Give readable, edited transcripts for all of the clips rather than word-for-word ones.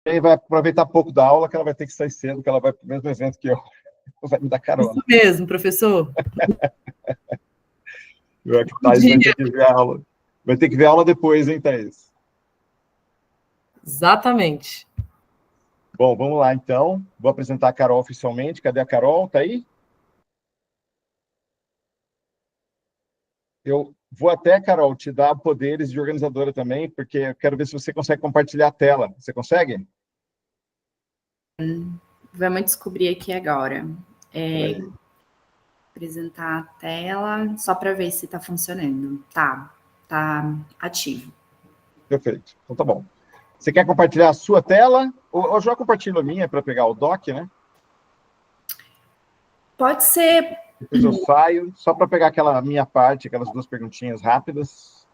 aí vai aproveitar pouco da aula, que ela vai ter que sair cedo, que ela vai para o mesmo evento que eu. Vai me dar carona. Isso mesmo, professor. Thais vai ter que ver a aula. Vai ter que ver a aula depois, hein, Thais? Exatamente. Bom, vamos lá, então. Vou apresentar a Carol oficialmente. Cadê a Carol? Tá aí? Eu vou até, Carol, te dar poderes de organizadora também, porque eu quero ver se você consegue compartilhar a tela. Você consegue? Vamos descobrir aqui agora. Apresentar a tela, só para ver se está funcionando. Tá ativo. Perfeito. Então tá bom. Você quer compartilhar a sua tela? Ou já compartilho a minha para pegar o doc, né? Pode ser. Depois eu saio, só para pegar aquela minha parte, aquelas duas perguntinhas rápidas.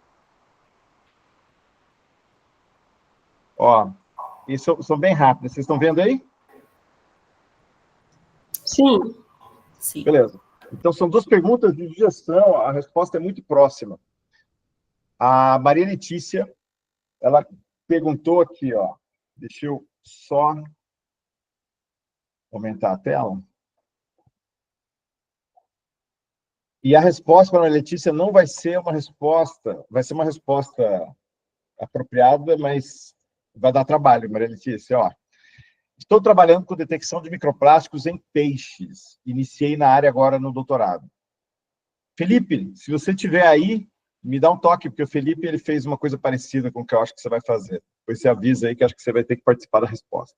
Ó, e são bem rápidas. Vocês estão vendo aí? Sim. Sim. Beleza. Então, são duas perguntas de digestão, a resposta é muito próxima. A Maria Letícia, ela perguntou aqui, ó, deixa eu só aumentar a tela. E a resposta para a Maria Letícia não vai ser uma resposta, vai ser uma resposta apropriada, mas vai dar trabalho, Maria Letícia, ó. Estou trabalhando com detecção de microplásticos em peixes. Iniciei na área agora no doutorado. Felipe, se você estiver aí, me dá um toque, porque o Felipe ele fez uma coisa parecida com o que eu acho que você vai fazer. Depois você avisa aí que eu acho que você vai ter que participar da resposta.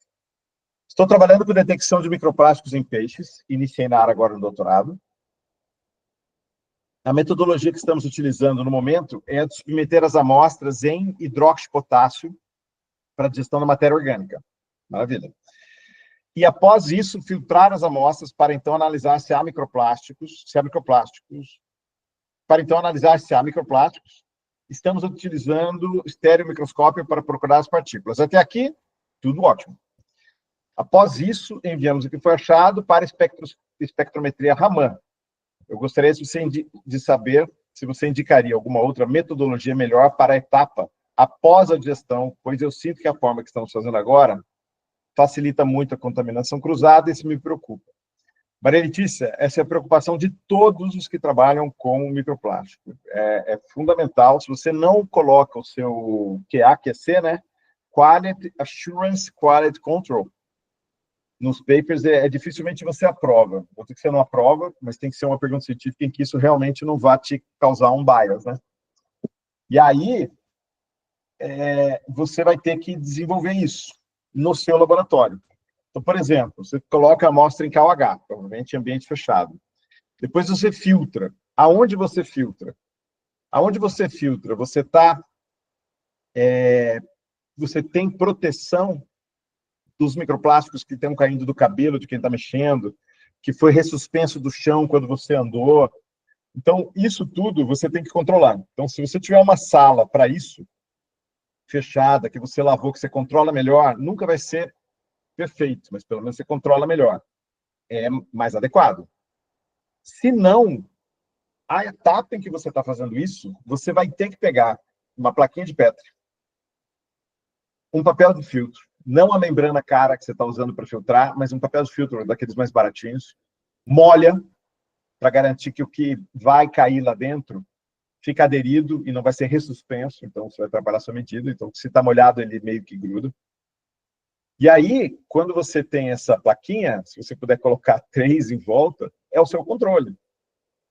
Estou trabalhando com detecção de microplásticos em peixes. Iniciei na área agora no doutorado. A metodologia que estamos utilizando no momento é a de submeter as amostras em hidróxido de potássio para digestão da matéria orgânica. Maravilha. E, após isso, filtrar as amostras para, então, analisar se há microplásticos, Para, então, analisar se há microplásticos, estamos utilizando estereomicroscópio para procurar as partículas. Até aqui, tudo ótimo. Após isso, enviamos o que foi achado para espectrometria Raman. Eu gostaria de saber se você indicaria alguma outra metodologia melhor para a etapa após a digestão, pois eu sinto que a forma que estamos fazendo agora facilita muito a contaminação cruzada e isso me preocupa. Maria Letícia, essa é a preocupação de todos os que trabalham com microplástico. É fundamental, se você não coloca o seu QA, QC, né? Quality Assurance Quality Control, nos papers, dificilmente você aprova. Ou que você não aprova, mas tem que ser uma pergunta científica em que isso realmente não vai te causar um bias, né? E aí, você vai ter que desenvolver isso no seu laboratório. Então, por exemplo, você coloca a amostra em KOH, provavelmente em ambiente fechado. Depois você filtra. Aonde você filtra? Aonde você filtra? Você tem proteção dos microplásticos que estão caindo do cabelo de quem está mexendo, que foi ressuspenso do chão quando você andou. Então, isso tudo você tem que controlar. Então, se você tiver uma sala para isso, fechada, que você lavou, que você controla melhor, nunca vai ser perfeito, mas pelo menos você controla melhor. É mais adequado. Se não, a etapa em que você está fazendo isso, você vai ter que pegar uma plaquinha de Petri, um papel de filtro, não a membrana cara que você está usando para filtrar, mas um papel de filtro daqueles mais baratinhos, molha, para garantir que o que vai cair lá dentro fica aderido e não vai ser ressuspenso, então você vai trabalhar a sua medida, então se está molhado ele meio que gruda. E aí, quando você tem essa plaquinha, se você puder colocar 3 em volta, é o seu controle.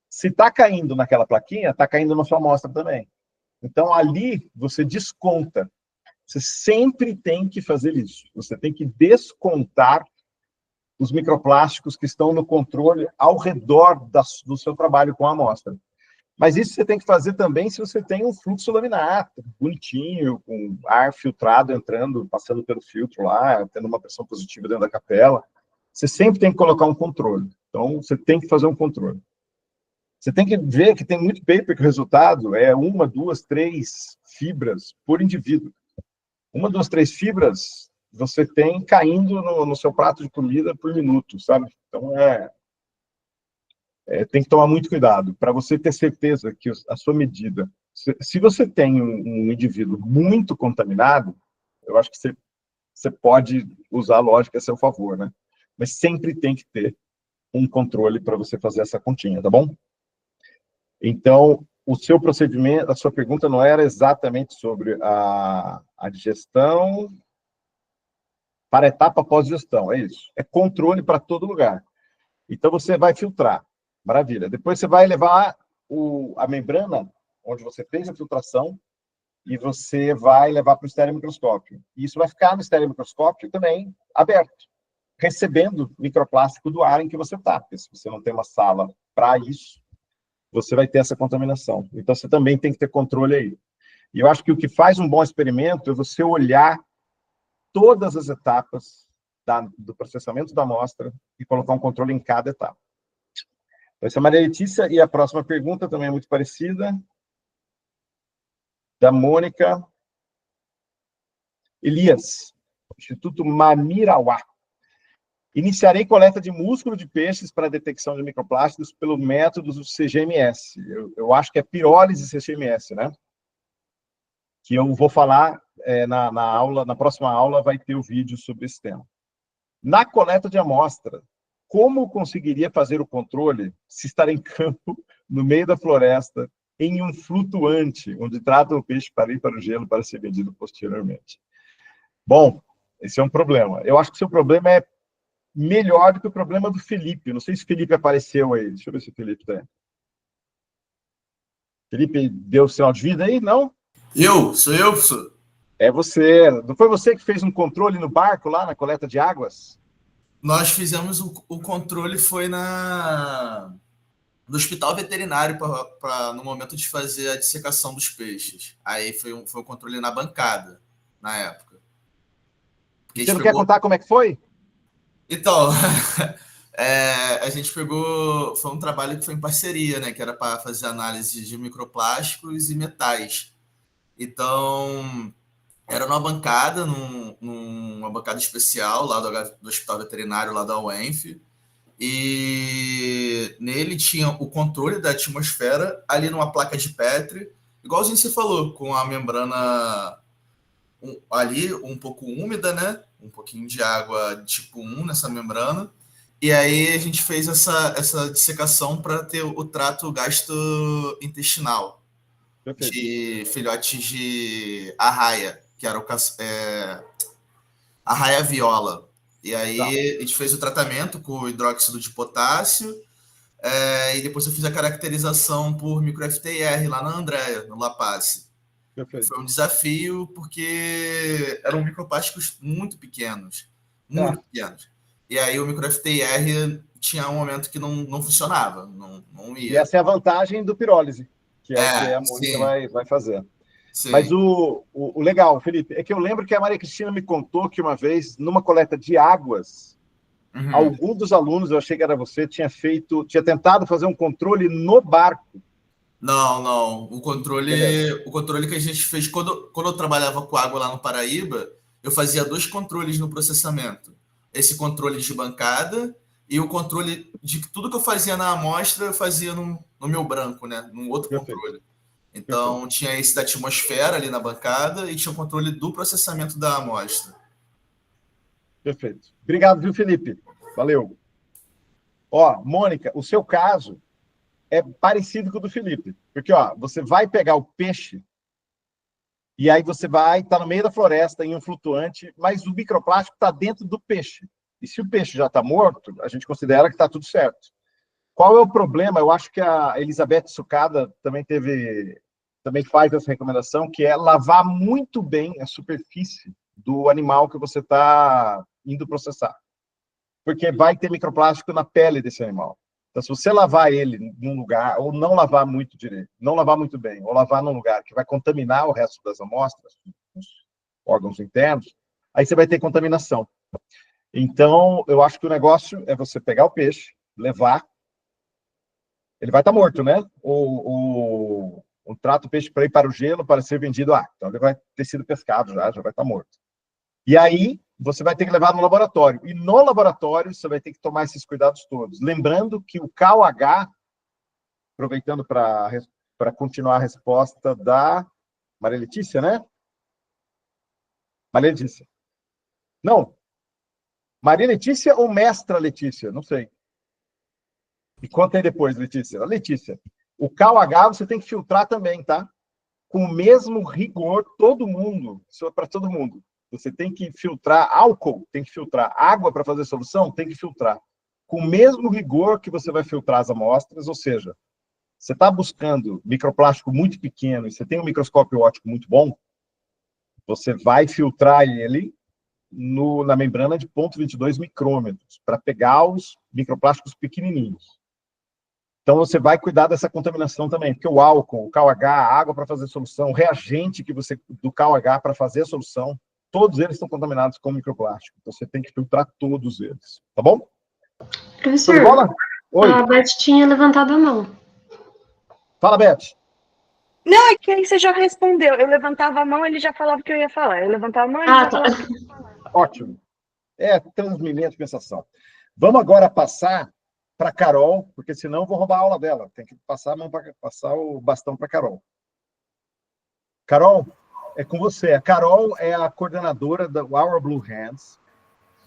Se está caindo naquela plaquinha, está caindo na sua amostra também. Então, ali, você desconta. Você sempre tem que fazer isso. Você tem que descontar os microplásticos que estão no controle ao redor do seu trabalho com a amostra. Mas isso você tem que fazer também se você tem um fluxo laminar, bonitinho, com ar filtrado entrando, passando pelo filtro lá, tendo uma pressão positiva dentro da capela. Você sempre tem que colocar um controle. Então, você tem que fazer um controle. Você tem que ver que tem muito paper que o resultado é 1, 2, 3 fibras por indivíduo. 1, 2, 3 fibras você tem caindo no seu prato de comida por minuto, sabe? Então, tem que tomar muito cuidado para você ter certeza que a sua medida... Se você tem um indivíduo muito contaminado, eu acho que você você pode usar a lógica a seu favor, né? Mas sempre tem que ter um controle para você fazer essa continha, tá bom? Então, o seu procedimento, a sua pergunta não era exatamente sobre a digestão para a etapa pós-digestão, é isso. É controle para todo lugar. Então, você vai filtrar. Maravilha. Depois você vai levar a membrana, onde você fez a filtração, e você vai levar para o estereomicroscópio. E isso vai ficar no estereomicroscópio também aberto, recebendo microplástico do ar em que você está. Porque se você não tem uma sala para isso, você vai ter essa contaminação. Então, você também tem que ter controle aí. E eu acho que o que faz um bom experimento é você olhar todas as etapas do processamento da amostra e colocar um controle em cada etapa. Então, essa é a Maria Letícia, e a próxima pergunta também é muito parecida, da Mônica Elias, Instituto Mamirauá. Iniciarei coleta de músculo de peixes para detecção de microplásticos pelo método do CGMS. Eu acho que é pirólise CGMS, né? Que eu vou falar na próxima aula vai ter o vídeo sobre esse tema. Na coleta de amostra, como conseguiria fazer o controle se estar em campo, no meio da floresta, em um flutuante, onde tratam o peixe para ir para o gelo para ser vendido posteriormente? Bom, esse é um problema. Eu acho que o seu problema é melhor do que o problema do Felipe. Não sei se o Felipe apareceu aí. Deixa eu ver se o Felipe está aí. Felipe deu sinal de vida aí? Não? Sou eu, professor. É você. Não foi você que fez um controle no barco lá na coleta de águas? Nós fizemos o controle, foi no hospital veterinário no momento de fazer a dissecação dos peixes. Aí foi um controle na bancada, na época. Você não quer contar como é que foi? Então, a gente pegou... Foi um trabalho que foi em parceria, né? Que era para fazer análise de microplásticos e metais. Então, era numa bancada, numa bancada especial lá do Hospital Veterinário, lá da UENF. E nele tinha o controle da atmosfera ali numa placa de Petri, igualzinho você falou, com a membrana ali um pouco úmida, né? Um pouquinho de água tipo 1 nessa membrana. E aí a gente fez essa dissecação para ter o trato gastrointestinal. Perfeito. De filhotes de arraia, que era arraia viola. E aí a gente fez o tratamento com hidróxido de potássio, e depois eu fiz a caracterização por micro-FTIR lá na Andréa, no La Paz. Perfeito. Foi um desafio porque eram microplásticos muito pequenos. Muito pequenos. E aí o micro-FTIR tinha um momento que não funcionava, não ia. E essa é a vantagem do pirólise, que é o que a Mônica vai fazer. Sim. Mas o legal, Felipe, é que eu lembro que a Maria Cristina me contou que uma vez, numa coleta de águas, algum dos alunos, eu achei que era você, tinha tentado fazer um controle no barco. Não. O controle que a gente fez, quando eu trabalhava com água lá no Paraíba, eu fazia 2 controles no processamento. Esse controle de bancada e o controle de tudo que eu fazia na amostra, eu fazia no meu branco, né? Num outro controle. Então, tinha esse da atmosfera ali na bancada e tinha o controle do processamento da amostra. Perfeito. Obrigado, viu, Felipe? Valeu. Ó, Mônica, o seu caso é parecido com o do Felipe. Porque, ó, você vai pegar o peixe e aí você vai estar no meio da floresta em um flutuante, mas o microplástico está dentro do peixe. E se o peixe já está morto, a gente considera que está tudo certo. Qual é o problema? Eu acho que a Elizabeth Sucada também faz essa recomendação, que é lavar muito bem a superfície do animal que você está indo processar. Porque vai ter microplástico na pele desse animal. Então, se você lavar ele num lugar, ou não lavar muito direito, não lavar muito bem, ou lavar num lugar que vai contaminar o resto das amostras, os órgãos internos, aí você vai ter contaminação. Então, eu acho que o negócio é você pegar o peixe, levar, ele vai estar morto, né? Trata o peixe para ir para o gelo para ser vendido. Então ele vai ter sido pescado já vai estar morto. E aí, você vai ter que levar no laboratório. E no laboratório, você vai ter que tomar esses cuidados todos. Lembrando que o KOH, aproveitando para continuar a resposta da Maria Letícia, né? Maria Letícia. Não. Maria Letícia ou Mestra Letícia? Não sei. E conta aí depois, Letícia. Letícia, o KOH você tem que filtrar também, tá? Com o mesmo rigor, todo mundo. Isso é para todo mundo. Você tem que filtrar álcool, tem que filtrar água para fazer solução, tem que filtrar. Com o mesmo rigor que você vai filtrar as amostras, ou seja, você está buscando microplástico muito pequeno e você tem um microscópio óptico muito bom, você vai filtrar ele na membrana de 0,22 micrômetros para pegar os microplásticos pequenininhos. Então, você vai cuidar dessa contaminação também, porque o álcool, o KOH, a água para fazer solução, o reagente do KOH para fazer a solução, todos eles estão contaminados com microplástico. Então, você tem que filtrar todos eles, tá bom? Professor, Oi. a Beth tinha levantado a mão. Fala, Beth. Não, é que aí você já respondeu. Eu levantava a mão, ele já falava o que eu ia falar. Eu levantava a mão, ele já falava o que eu ia falar. Ótimo. Transmitir a pensação. Vamos agora passar para Carol, porque senão eu vou roubar a aula dela. Tem que passar o bastão para Carol. Carol, é com você. A Carol é a coordenadora da Our Blue Hands.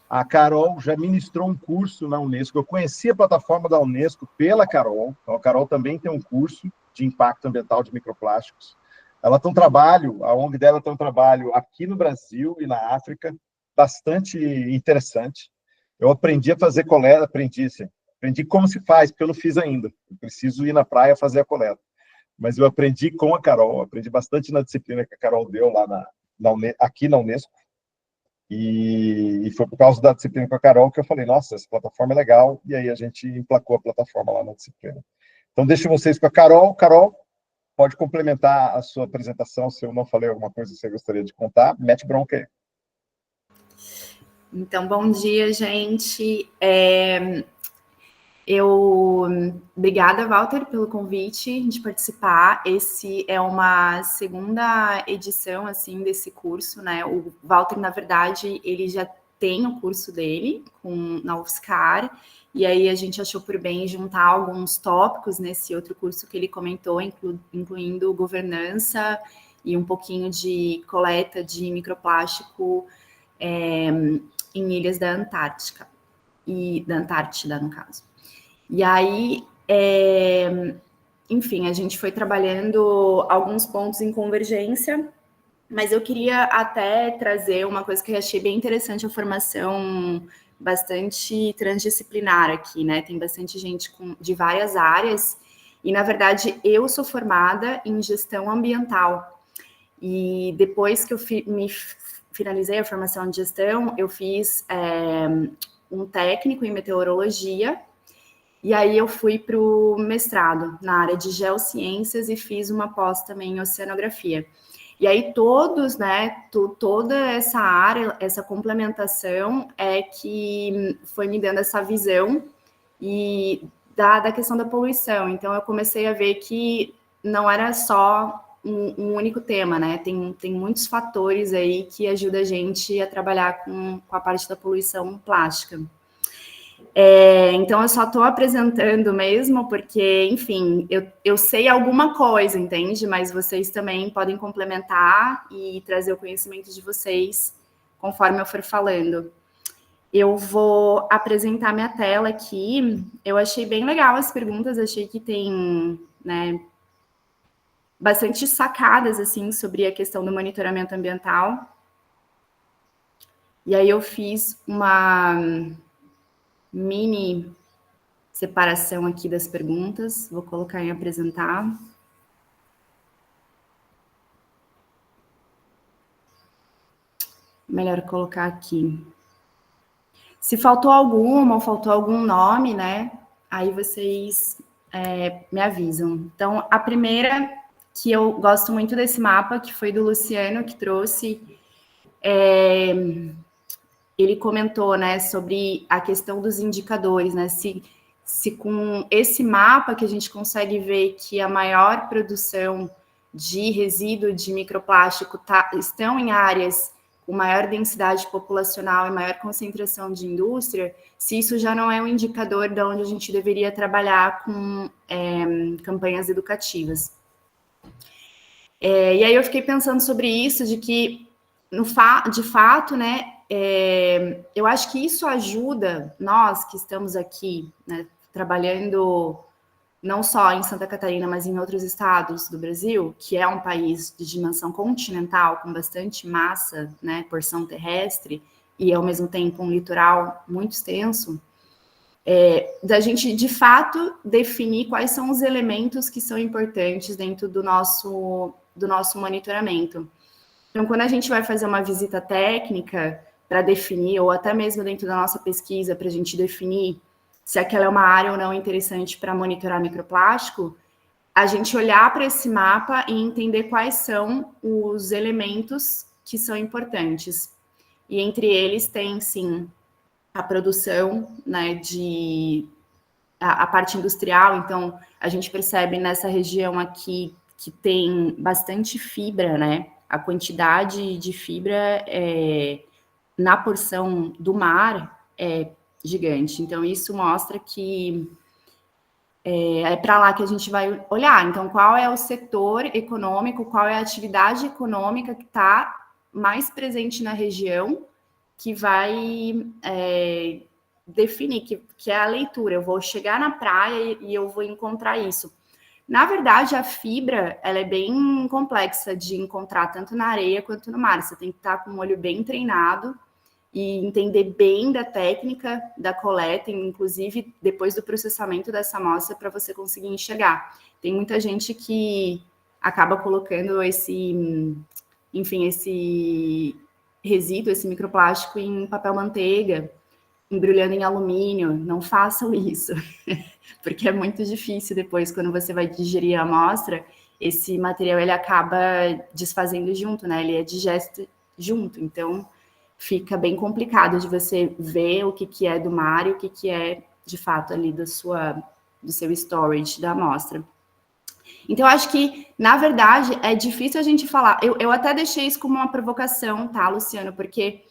A Carol já ministrou um curso na Unesco. Eu conheci a plataforma da Unesco pela Carol. Então, a Carol também tem um curso de impacto ambiental de microplásticos. Ela tem um trabalho, a ONG dela tem um trabalho aqui no Brasil e na África, bastante interessante. Eu aprendi a fazer coleta, aprendi como se faz, porque eu não fiz ainda. Eu preciso ir na praia fazer a coleta. Mas eu aprendi com a Carol, aprendi bastante na disciplina que a Carol deu lá aqui na Unesco. E foi por causa da disciplina com a Carol que eu falei, nossa, essa plataforma é legal, e aí a gente emplacou a plataforma lá na disciplina. Então, deixo vocês com a Carol. Carol, pode complementar a sua apresentação, se eu não falei alguma coisa que você gostaria de contar. Mete bronca aí. Então, bom dia, gente. Obrigada, Walter, pelo convite de participar. Esse é uma segunda edição, assim, desse curso, né? O Walter, na verdade, ele já tem o curso dele na UFSCar, e aí a gente achou por bem juntar alguns tópicos nesse outro curso que ele comentou, incluindo governança e um pouquinho de coleta de microplástico em ilhas da Antártica, e da Antártida, no caso. E aí, enfim, a gente foi trabalhando alguns pontos em convergência, mas eu queria até trazer uma coisa que eu achei bem interessante, a formação bastante transdisciplinar aqui, né? Tem bastante gente de várias áreas, e, na verdade, eu sou formada em gestão ambiental. E depois que eu finalizei a formação de gestão, eu fiz um técnico em meteorologia, e aí eu fui para o mestrado na área de geociências e fiz uma pós também em oceanografia. E aí todos, né, toda essa área, essa complementação é que foi me dando essa visão e da questão da poluição. Então eu comecei a ver que não era só um único tema, né? Tem muitos fatores aí que ajudam a gente a trabalhar com a parte da poluição plástica. Então, eu só estou apresentando mesmo porque, enfim, eu sei alguma coisa, entende? Mas vocês também podem complementar e trazer o conhecimento de vocês conforme eu for falando. Eu vou apresentar minha tela aqui. Eu achei bem legal as perguntas, achei que tem, né, bastante sacadas, assim, sobre a questão do monitoramento ambiental. E aí eu fiz uma mini separação aqui das perguntas. Vou colocar em apresentar. Melhor colocar aqui. Se faltou alguma ou faltou algum nome, né? Aí vocês me avisam. Então, a primeira, que eu gosto muito desse mapa, que foi do Luciano, que trouxe... ele comentou, né, sobre a questão dos indicadores, né, se com esse mapa que a gente consegue ver que a maior produção de resíduo de microplástico estão em áreas com maior densidade populacional e maior concentração de indústria, se isso já não é um indicador de onde a gente deveria trabalhar com campanhas educativas. E aí eu fiquei pensando sobre isso, de que, de fato, né, eu acho que isso ajuda nós que estamos aqui, né, trabalhando não só em Santa Catarina, mas em outros estados do Brasil, que é um país de dimensão continental, com bastante massa, né, porção terrestre, e ao mesmo tempo um litoral muito extenso, da gente, de fato, definir quais são os elementos que são importantes dentro do nosso monitoramento. Então, quando a gente vai fazer uma visita técnica para definir, ou até mesmo dentro da nossa pesquisa, para a gente definir se aquela é uma área ou não interessante para monitorar microplástico, a gente olhar para esse mapa e entender quais são os elementos que são importantes. E entre eles tem, sim, a produção, né, a parte industrial. Então, a gente percebe nessa região aqui que tem bastante fibra, né? A quantidade de fibra na porção do mar é gigante. Então, isso mostra que é para lá que a gente vai olhar. Então, qual é o setor econômico, qual é a atividade econômica que está mais presente na região, que vai definir, que é a leitura. Eu vou chegar na praia e eu vou encontrar isso. Na verdade, a fibra, ela é bem complexa de encontrar, tanto na areia quanto no mar. Você tem que estar com o olho bem treinado e entender bem da técnica da coleta, inclusive depois do processamento dessa amostra, para você conseguir enxergar. Tem muita gente que acaba colocando esse resíduo, esse microplástico em papel manteiga, embrulhando em alumínio. Não façam isso, porque é muito difícil depois, quando você vai digerir a amostra, esse material ele acaba desfazendo junto, né? Ele é digesto junto, então fica bem complicado de você ver o que é do mar e o que é, de fato, ali do seu storage da amostra. Então, eu acho que, na verdade, é difícil a gente falar. Eu até deixei isso como uma provocação, tá, Luciano? Porque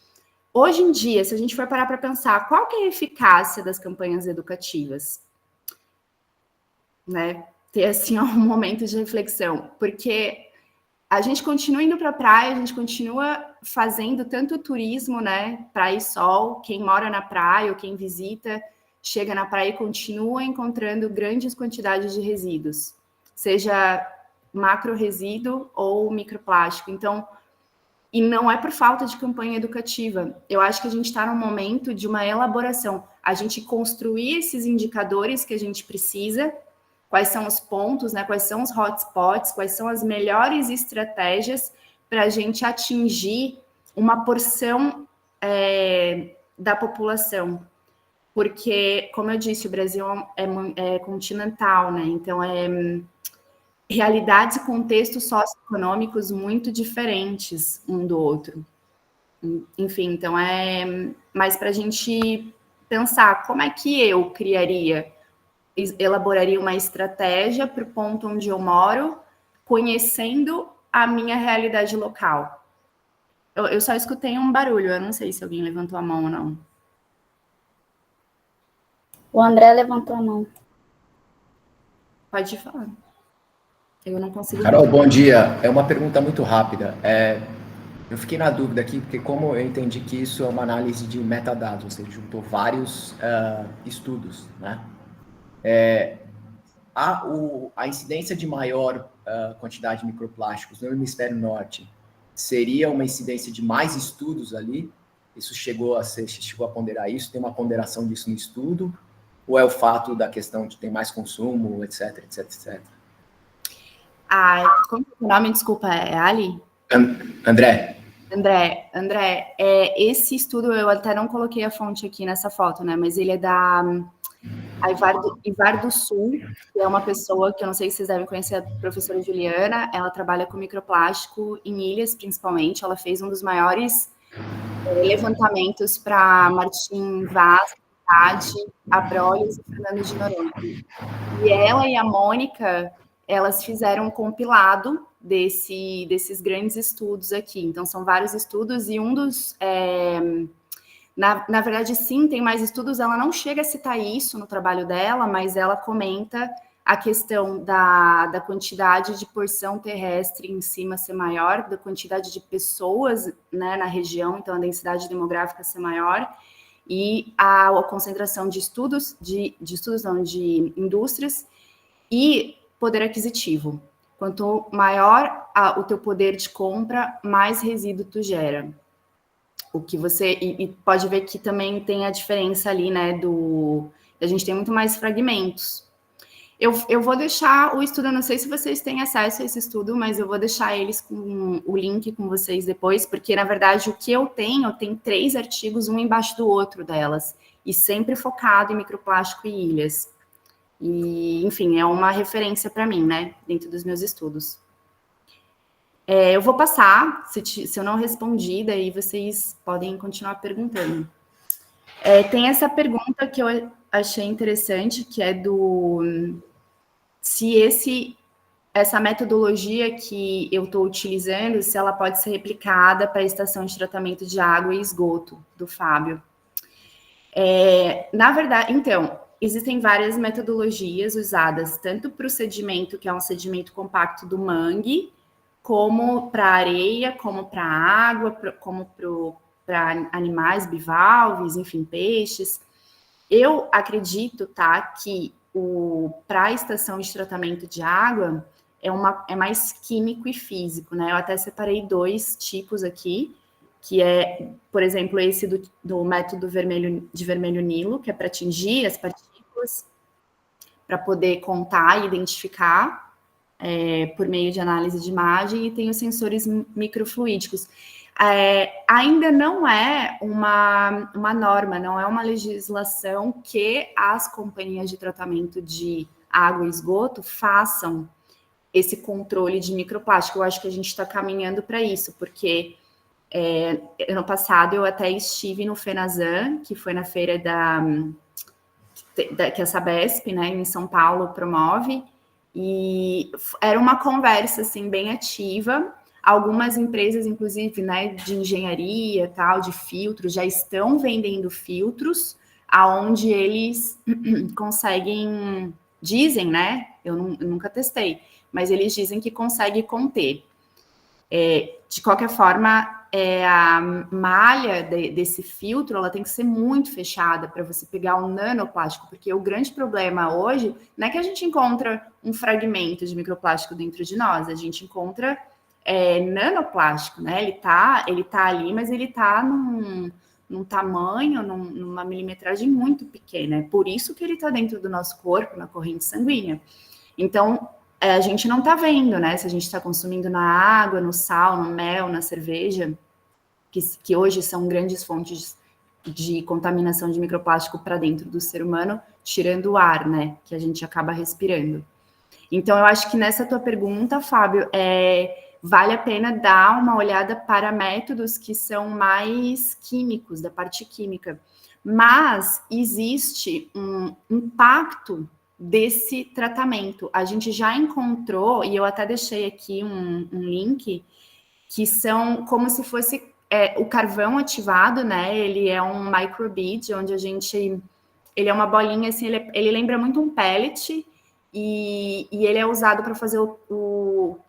hoje em dia, se a gente for parar para pensar, qual que é a eficácia das campanhas educativas? Né? Ter, assim, um momento de reflexão. Porque a gente continua indo para a praia, a gente continua fazendo tanto turismo, né? Praia e sol. Quem mora na praia ou quem visita, chega na praia e continua encontrando grandes quantidades de resíduos, seja macro resíduo ou microplástico. Então, e não é por falta de campanha educativa. Eu acho que a gente está num momento de uma elaboração. A gente construir esses indicadores que a gente precisa, quais são os pontos, né? Quais são os hotspots, quais são as melhores estratégias para a gente atingir uma porção da população. Porque, como eu disse, o Brasil é continental, né? Então, realidades e contextos socioeconômicos muito diferentes um do outro. Enfim, então é mais para a gente pensar como é que eu elaboraria uma estratégia para o ponto onde eu moro, conhecendo a minha realidade local. Eu só escutei um barulho, eu não sei se alguém levantou a mão ou não. O André levantou a mão. Pode falar. Eu não consigo... Carol, bom dia. É uma pergunta muito rápida. Eu fiquei na dúvida aqui, porque como eu entendi que isso é uma análise de metadados, você juntou vários estudos, né? A incidência de maior quantidade de microplásticos no hemisfério norte seria uma incidência de mais estudos ali? Isso chegou a ponderar isso? Tem uma ponderação disso no estudo? Ou é o fato da questão de ter mais consumo, etc, etc, etc? Como é o nome? Desculpa, é Ali? André, esse estudo, eu até não coloquei a fonte aqui nessa foto, né? Mas ele é da Ivar do Sul, que é uma pessoa que eu não sei se vocês devem conhecer, a professora Juliana. Ela trabalha com microplástico em ilhas, principalmente. Ela fez um dos maiores levantamentos para Martim Vaz, Abrolhos e Fernando de Noronha. E ela e a Mônica, elas fizeram um compilado desses grandes estudos aqui. Então, são vários estudos e um dos... Na verdade, sim, tem mais estudos. Ela não chega a citar isso no trabalho dela, mas ela comenta a questão da quantidade de porção terrestre em cima ser maior, da quantidade de pessoas, né, na região, então a densidade demográfica ser maior, e a concentração de de indústrias e poder aquisitivo. Quanto maior o teu poder de compra, mais resíduo tu gera. O que você... E pode ver que também tem a diferença ali, né, a gente tem muito mais fragmentos. Eu vou deixar o estudo, eu não sei se vocês têm acesso a esse estudo, mas eu vou deixar eles com o link com vocês depois, porque, na verdade, o que eu tenho 3 artigos, um embaixo do outro delas, e sempre focado em microplástico e ilhas. E, enfim, é uma referência para mim, né, dentro dos meus estudos. Eu vou passar, se eu não respondi, daí vocês podem continuar perguntando. Tem essa pergunta que eu achei interessante, que é se essa metodologia que eu estou utilizando, se ela pode ser replicada para a estação de tratamento de água e esgoto, do Fábio. Na verdade, então, existem várias metodologias usadas, tanto para o sedimento, que é um sedimento compacto do mangue, como para areia, como para água, como para animais bivalves, enfim, peixes. Eu acredito, tá, que para a estação de tratamento de água é mais químico e físico, né? Eu até separei 2 tipos aqui, que é, por exemplo, esse do método de vermelho Nilo, que é para atingir as partículas, para poder contar e identificar por meio de análise de imagem, e tem os sensores microfluídicos. Ainda não é uma norma, não é uma legislação que as companhias de tratamento de água e esgoto façam esse controle de microplástico. Eu acho que a gente está caminhando para isso, porque ano passado eu até estive no FENASAN, que foi na feira que a Sabesp, né, em São Paulo, promove, e era uma conversa, assim, bem ativa. Algumas empresas, inclusive, né, de engenharia, tal, de filtros, já estão vendendo filtros, aonde eles conseguem, dizem, né, eu nunca testei, mas eles dizem que consegue conter. De qualquer forma, a malha desse filtro, ela tem que ser muito fechada para você pegar um nanoplástico, porque o grande problema hoje não é que a gente encontra um fragmento de microplástico dentro de nós, a gente encontra nanoplástico, né? Ele tá ali, mas ele tá num tamanho, numa milimetragem muito pequena. É por isso que ele está dentro do nosso corpo, na corrente sanguínea. Então, a gente não está vendo, né? Se a gente está consumindo na água, no sal, no mel, na cerveja, que hoje são grandes fontes de contaminação de microplástico para dentro do ser humano, tirando o ar, né? Que a gente acaba respirando. Então, eu acho que nessa tua pergunta, Fábio, vale a pena dar uma olhada para métodos que são mais químicos, da parte química. Mas existe um impacto desse tratamento. A gente já encontrou, e eu até deixei aqui um link, que são como se fosse o carvão ativado, né? Ele é um microbead, onde ele é uma bolinha, assim, ele lembra muito um pellet, e ele é usado para fazer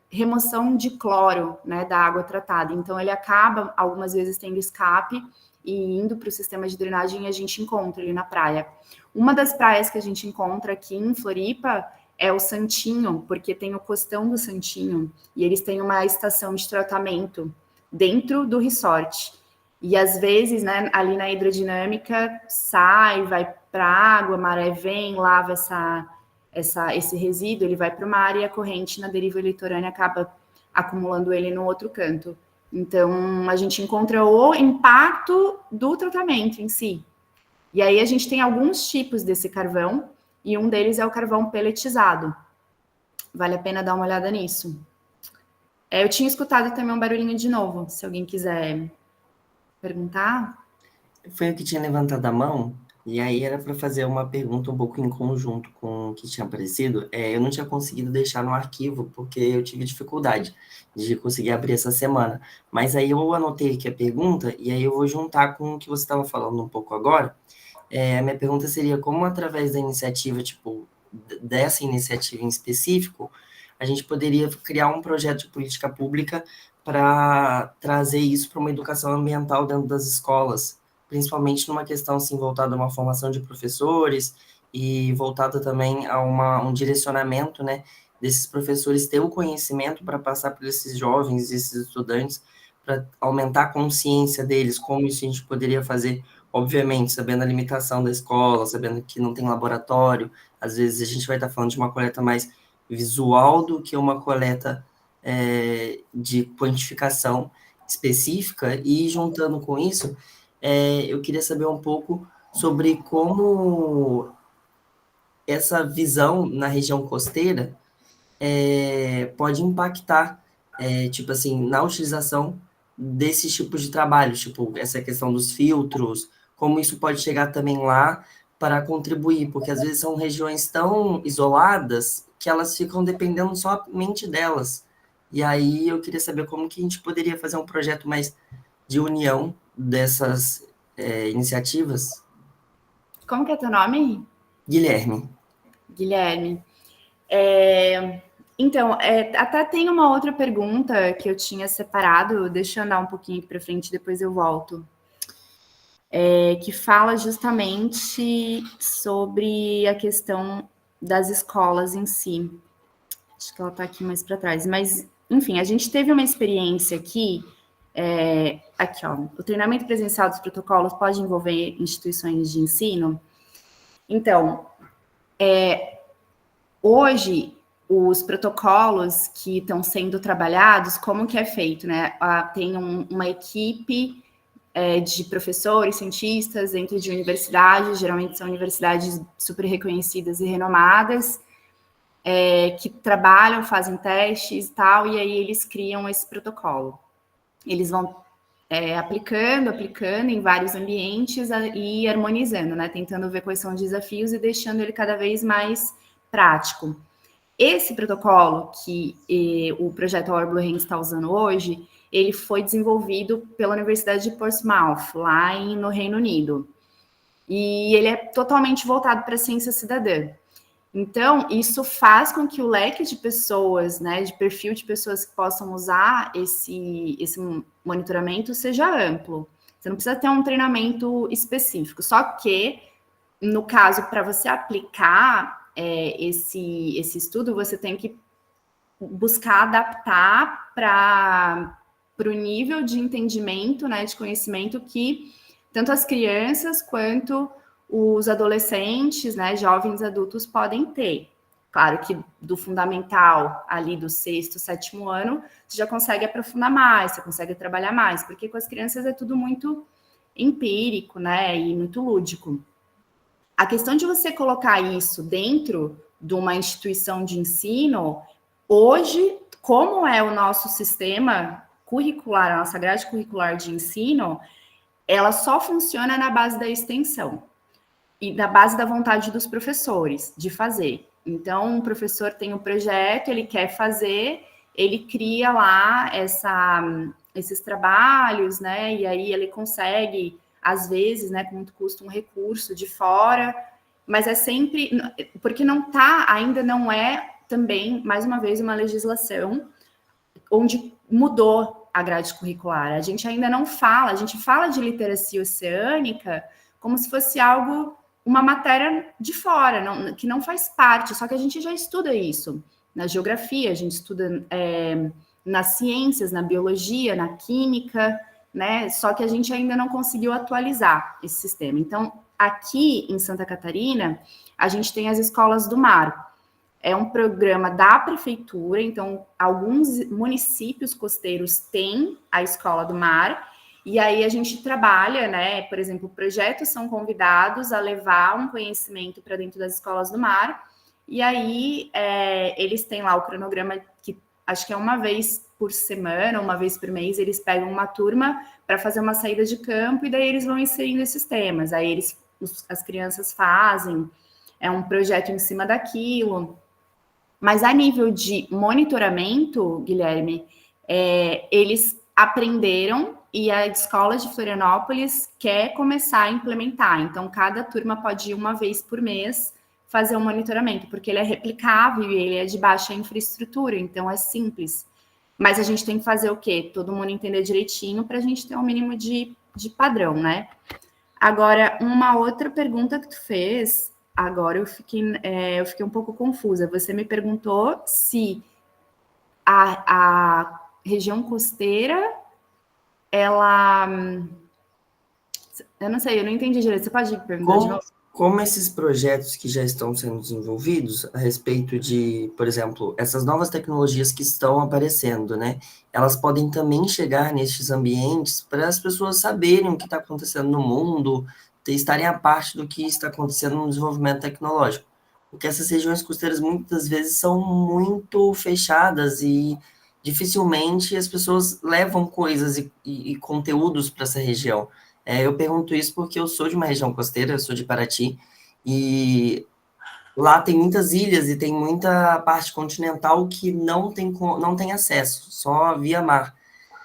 remoção de cloro, né, da água tratada. Então, ele acaba, algumas vezes, tendo escape e indo para o sistema de drenagem, e a gente encontra ele na praia. Uma das praias que a gente encontra aqui em Floripa é o Santinho, porque tem o Costão do Santinho, e eles têm uma estação de tratamento dentro do resort. E, às vezes, né, ali na hidrodinâmica, vai para a água, a maré vem, lava esse resíduo, ele vai para o mar, e a corrente na deriva litorânea acaba acumulando ele no outro canto. Então, a gente encontra o impacto do tratamento em si. E aí a gente tem alguns tipos desse carvão, e um deles é o carvão pelletizado. Vale a pena dar uma olhada nisso. Eu tinha escutado também um barulhinho de novo, se alguém quiser perguntar. Foi eu que tinha levantado a mão, e aí era para fazer uma pergunta um pouco em conjunto com o que tinha aparecido. Eu não tinha conseguido deixar no arquivo, porque eu tive dificuldade de conseguir abrir essa semana. Mas aí eu anotei aqui a pergunta, e aí eu vou juntar com o que você estava falando um pouco agora. A minha pergunta seria como, através da iniciativa, tipo, dessa iniciativa em específico, a gente poderia criar um projeto de política pública para trazer isso para uma educação ambiental dentro das escolas, principalmente numa questão assim, voltada a uma formação de professores e voltada também a um direcionamento, né, desses professores ter o conhecimento para passar para esses jovens, esses estudantes, para aumentar a consciência deles, como isso a gente poderia fazer, obviamente, sabendo a limitação da escola, sabendo que não tem laboratório, às vezes a gente vai estar falando de uma coleta mais visual do que uma coleta de quantificação específica, e juntando com isso, eu queria saber um pouco sobre como essa visão na região costeira pode impactar, tipo assim, na utilização desses tipos de trabalho, tipo, essa questão dos filtros, como isso pode chegar também lá para contribuir, porque às vezes são regiões tão isoladas que elas ficam dependendo somente delas. E aí eu queria saber como que a gente poderia fazer um projeto mais de união dessas iniciativas. Como que é teu nome? Guilherme. Então, até tem uma outra pergunta que eu tinha separado, deixa eu andar um pouquinho aqui para frente, depois eu volto, que fala justamente sobre a questão das escolas em si. Acho que ela está aqui mais para trás, mas, enfim, a gente teve uma experiência aqui, aqui, ó, o treinamento presencial dos protocolos pode envolver instituições de ensino. Então, hoje, os protocolos que estão sendo trabalhados, como que é feito, né? Tem uma equipe de professores, cientistas, dentro de universidades, geralmente são universidades super reconhecidas e renomadas, que trabalham, fazem testes e tal, e aí eles criam esse protocolo. Eles vão aplicando em vários ambientes e harmonizando, né? Tentando ver quais são os desafios e deixando ele cada vez mais prático. Esse protocolo que o projeto Our Blue Hands está usando hoje, ele foi desenvolvido pela Universidade de Portsmouth, lá no Reino Unido. E ele é totalmente voltado para a ciência cidadã. Então, isso faz com que o leque de pessoas, né, de perfil de pessoas que possam usar esse monitoramento seja amplo. Você não precisa ter um treinamento específico. Só que, no caso, para você aplicar esse estudo, você tem que buscar adaptar para o nível de entendimento, né, de conhecimento que tanto as crianças quanto os adolescentes, né, jovens adultos podem ter. Claro que do fundamental, ali do 6º, 7º ano, você já consegue aprofundar mais, você consegue trabalhar mais, porque com as crianças é tudo muito empírico, né, e muito lúdico. A questão de você colocar isso dentro de uma instituição de ensino, hoje, como é o nosso sistema curricular, a nossa grade curricular de ensino, ela só funciona na base da extensão e da base da vontade dos professores de fazer. Então, um professor tem um projeto, ele quer fazer, ele cria lá esses trabalhos, né? E aí ele consegue, às vezes, né, com muito custo, um recurso de fora, mas é sempre... Porque ainda não é também, mais uma vez, uma legislação onde mudou a grade curricular. A gente ainda não fala, a gente fala de literacia oceânica como se fosse algo... uma matéria de fora, que não faz parte, só que a gente já estuda isso na geografia, a gente estuda nas ciências, na biologia, na química, né? Só que a gente ainda não conseguiu atualizar esse sistema. Então, aqui em Santa Catarina, a gente tem as escolas do mar. É um programa da prefeitura, então alguns municípios costeiros têm a escola do mar. E aí a gente trabalha, né? Por exemplo, projetos são convidados a levar um conhecimento para dentro das escolas do mar. E aí eles têm lá o cronograma que acho que é uma vez por semana, uma vez por mês, eles pegam uma turma para fazer uma saída de campo e daí eles vão inserindo esses temas. Aí as crianças fazem, é um projeto em cima daquilo. Mas a nível de monitoramento, Guilherme, eles aprenderam e a escola de Florianópolis quer começar a implementar. Então, cada turma pode ir uma vez por mês fazer um monitoramento, porque ele é replicável e ele é de baixa infraestrutura, então é simples. Mas a gente tem que fazer o quê? Todo mundo entender direitinho para a gente ter um mínimo de padrão, né? Agora, uma outra pergunta que tu fez, agora eu fiquei um pouco confusa. Você me perguntou se a região costeira, ela... Eu não sei, eu não entendi direito. Você pode perguntar de novo? Como esses projetos que já estão sendo desenvolvidos a respeito de, por exemplo, essas novas tecnologias que estão aparecendo, né? Elas podem também chegar nesses ambientes para as pessoas saberem o que está acontecendo no mundo, estarem a parte do que está acontecendo no desenvolvimento tecnológico. Porque essas regiões costeiras muitas vezes são muito fechadas e dificilmente as pessoas levam coisas e conteúdos para essa região. Eu pergunto isso porque eu sou de uma região costeira, eu sou de Paraty, e lá tem muitas ilhas e tem muita parte continental que não tem acesso, só via mar.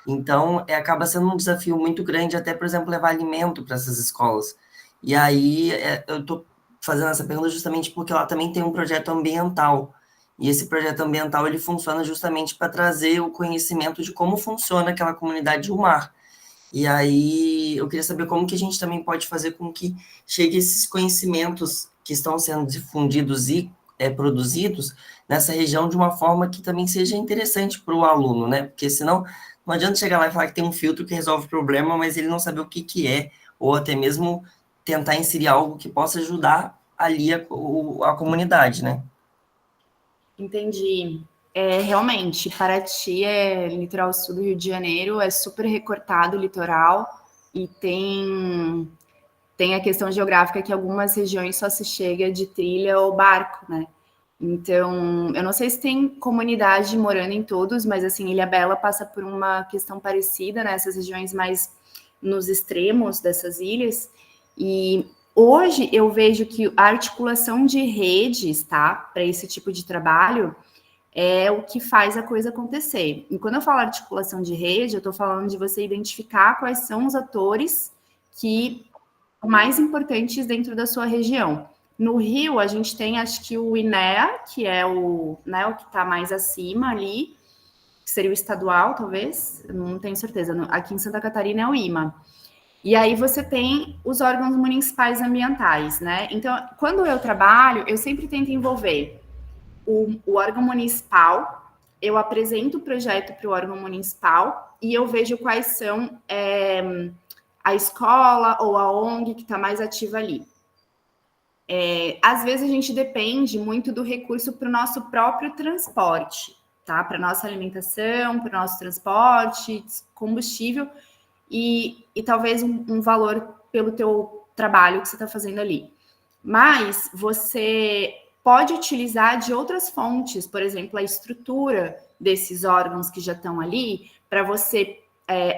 Então, acaba sendo um desafio muito grande até, por exemplo, levar alimento para essas escolas. E aí, eu estou fazendo essa pergunta justamente porque lá também tem um projeto ambiental, e esse projeto ambiental, ele funciona justamente para trazer o conhecimento de como funciona aquela comunidade do mar. E aí, eu queria saber como que a gente também pode fazer com que chegue esses conhecimentos que estão sendo difundidos e produzidos nessa região de uma forma que também seja interessante para o aluno, né? Porque senão, não adianta chegar lá e falar que tem um filtro que resolve o problema, mas ele não saber o que é, ou até mesmo tentar inserir algo que possa ajudar ali a comunidade, né? Entendi. Realmente, Paraty é litoral sul do Rio de Janeiro, é super recortado o litoral e tem a questão geográfica que algumas regiões só se chega de trilha ou barco, né? Então, eu não sei se tem comunidade morando em todos, mas assim, Ilhabela passa por uma questão parecida, né? Essas regiões mais nos extremos dessas ilhas. E hoje eu vejo que a articulação de redes, tá? Para esse tipo de trabalho é o que faz a coisa acontecer. E quando eu falo articulação de rede, eu estou falando de você identificar quais são os atores que são mais importantes dentro da sua região. No Rio, a gente tem, acho que o INEA, que é o que está mais acima ali, que seria o estadual, talvez, eu não tenho certeza. Aqui em Santa Catarina é o IMA. E aí você tem os órgãos municipais ambientais, né? Então, quando eu trabalho, eu sempre tento envolver o órgão municipal, eu apresento o projeto para o órgão municipal e eu vejo quais são a escola ou a ONG que está mais ativa ali. Às vezes a gente depende muito do recurso para o nosso próprio transporte, tá? Para nossa alimentação, para o nosso transporte, combustível e talvez um valor pelo teu trabalho que você está fazendo ali. Mas você pode utilizar de outras fontes, por exemplo, a estrutura desses órgãos que já estão ali, para você,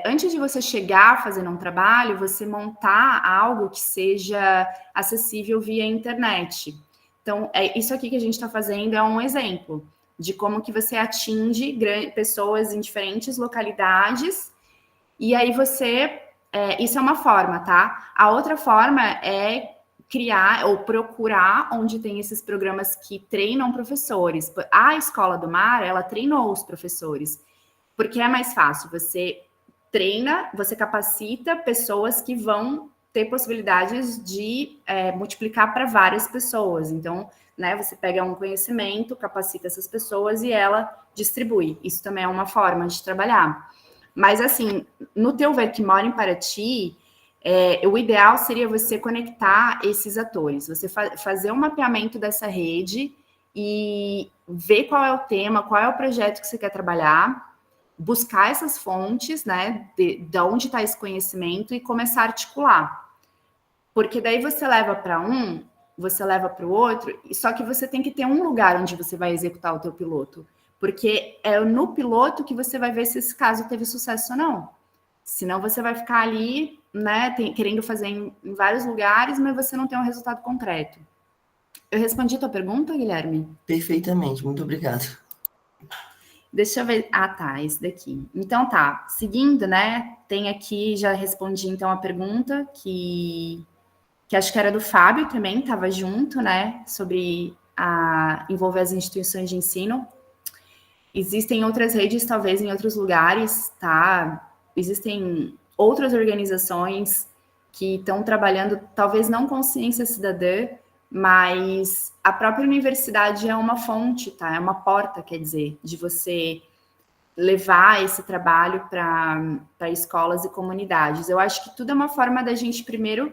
antes de você chegar fazendo um trabalho, você montar algo que seja acessível via internet. Então, isso aqui que a gente está fazendo é um exemplo de como que você atinge pessoas em diferentes localidades, e aí você... isso é uma forma, tá? A outra forma é criar ou procurar onde tem esses programas que treinam professores. A Escola do Mar, ela treinou os professores, porque é mais fácil, você treina, você capacita pessoas que vão ter possibilidades de multiplicar para várias pessoas. Então, né, você pega um conhecimento, capacita essas pessoas e ela distribui. Isso também é uma forma de trabalhar. Mas, assim, no teu ver que mora em Paraty, o ideal seria você conectar esses atores, você fazer um mapeamento dessa rede e ver qual é o tema, qual é o projeto que você quer trabalhar, buscar essas fontes, né, de onde está esse conhecimento e começar a articular. Porque daí você leva para um, você leva para o outro, só que você tem que ter um lugar onde você vai executar o teu piloto. Porque é no piloto que você vai ver se esse caso teve sucesso ou não. Senão você vai ficar ali, né, querendo fazer em vários lugares, mas você não tem um resultado concreto. Eu respondi a tua pergunta, Guilherme? Perfeitamente, muito obrigado. Deixa eu ver. Ah, tá, esse daqui. Então tá, seguindo, né, tem aqui, já respondi então a pergunta que que acho que era do Fábio também, estava junto, né, sobre envolver as instituições de ensino. Existem outras redes, talvez em outros lugares, tá? Existem outras organizações que estão trabalhando, talvez não com ciência cidadã, mas a própria universidade é uma fonte, tá? É uma porta, quer dizer, de você levar esse trabalho para escolas e comunidades. Eu acho que tudo é uma forma da gente, primeiro,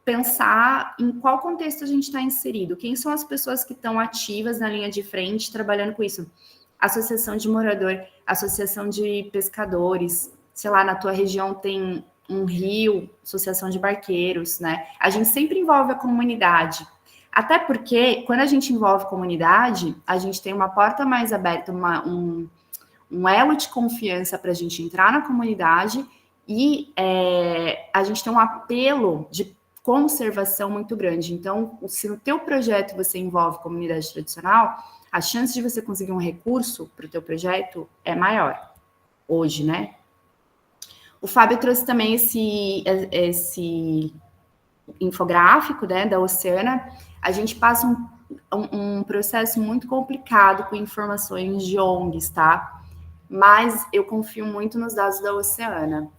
pensar em qual contexto a gente está inserido, quem são as pessoas que estão ativas na linha de frente, trabalhando com isso. Associação de morador, associação de pescadores, sei lá, na tua região tem um rio, associação de barqueiros, né? A gente sempre envolve a comunidade. Até porque, quando a gente envolve comunidade, a gente tem uma porta mais aberta, um elo de confiança para a gente entrar na comunidade e a gente tem um apelo de conservação muito grande. Então, se no teu projeto você envolve comunidade tradicional, a chance de você conseguir um recurso para o teu projeto é maior hoje, né? O Fábio trouxe também esse infográfico, né, da Oceana. A gente passa um processo muito complicado com informações de ONGs, tá? Mas eu confio muito nos dados da Oceana.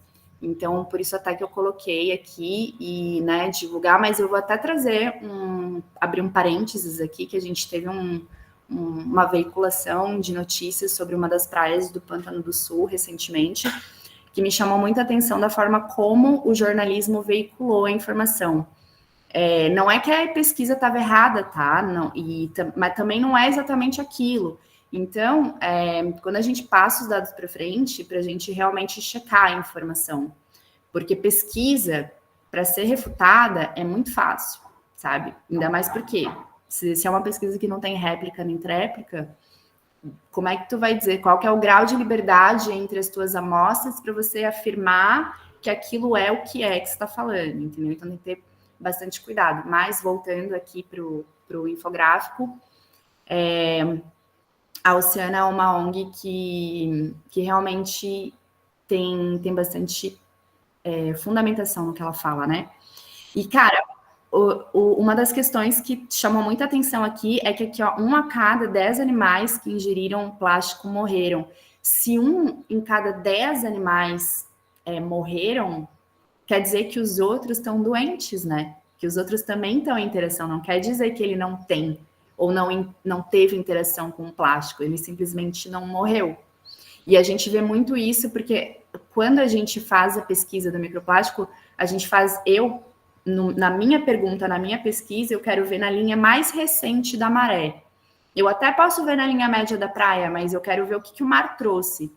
Então, por isso até que eu coloquei aqui e, né, divulgar, mas eu vou até trazer abrir um parênteses aqui, que a gente teve uma veiculação de notícias sobre uma das praias do Pântano do Sul recentemente, que me chamou muita atenção da forma como o jornalismo veiculou a informação. Não é que a pesquisa estava errada, tá? Não, mas também não é exatamente aquilo. Então, quando a gente passa os dados para frente, para a gente realmente checar a informação, porque pesquisa, para ser refutada, é muito fácil, sabe? Ainda mais porque se é uma pesquisa que não tem réplica nem tréplica, como é que tu vai dizer qual que é o grau de liberdade entre as tuas amostras para você afirmar que aquilo é o que você está falando, entendeu? Então tem que ter bastante cuidado. Mas, voltando aqui para o infográfico, a Oceana é uma ONG que realmente tem bastante fundamentação no que ela fala, né? E, cara, uma das questões que chamou muita atenção aqui é que aqui, ó, 1 a cada 10 animais que ingeriram plástico morreram. Se 1 em cada 10 animais morreram, quer dizer que os outros estão doentes, né? Que os outros também estão em interação. Não quer dizer que ele não tem ou não teve interação com o plástico. Ele simplesmente não morreu. E a gente vê muito isso porque quando a gente faz a pesquisa do microplástico, a gente faz... na minha pergunta, na minha pesquisa, eu quero ver na linha mais recente da maré. Eu até posso ver na linha média da praia, mas eu quero ver o que o mar trouxe.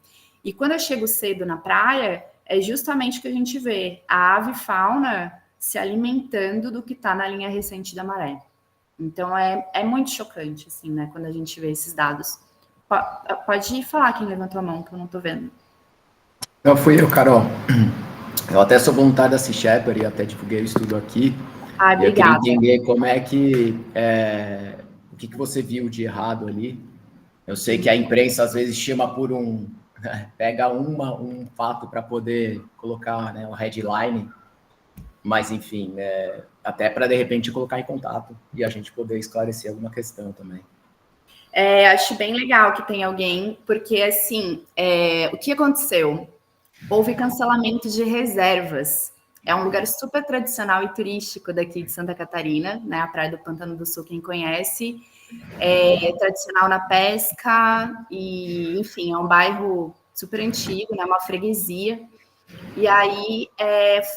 E quando eu chego cedo na praia, é justamente o que a gente vê, a ave fauna se alimentando do que está na linha recente da maré. Então, é muito chocante, assim, né, quando a gente vê esses dados. Pode falar quem levantou a mão, que eu não estou vendo. Não, fui eu, Carol. Eu até sou voluntário da Sea Shepherd e até divulguei o estudo aqui. Obrigada. Eu queria entender como é que... o que você viu de errado ali. Eu sei que a imprensa às vezes chama por pega um fato para poder colocar, né, um headline, mas enfim, até para de repente colocar em contato e a gente poder esclarecer alguma questão também. Acho bem legal que tem alguém, porque assim, o que aconteceu? Houve cancelamento de reservas. É um lugar super tradicional e turístico daqui de Santa Catarina, né? A Praia do Pântano do Sul, quem conhece. É tradicional na pesca e, enfim, é um bairro super antigo, né? Uma freguesia. E aí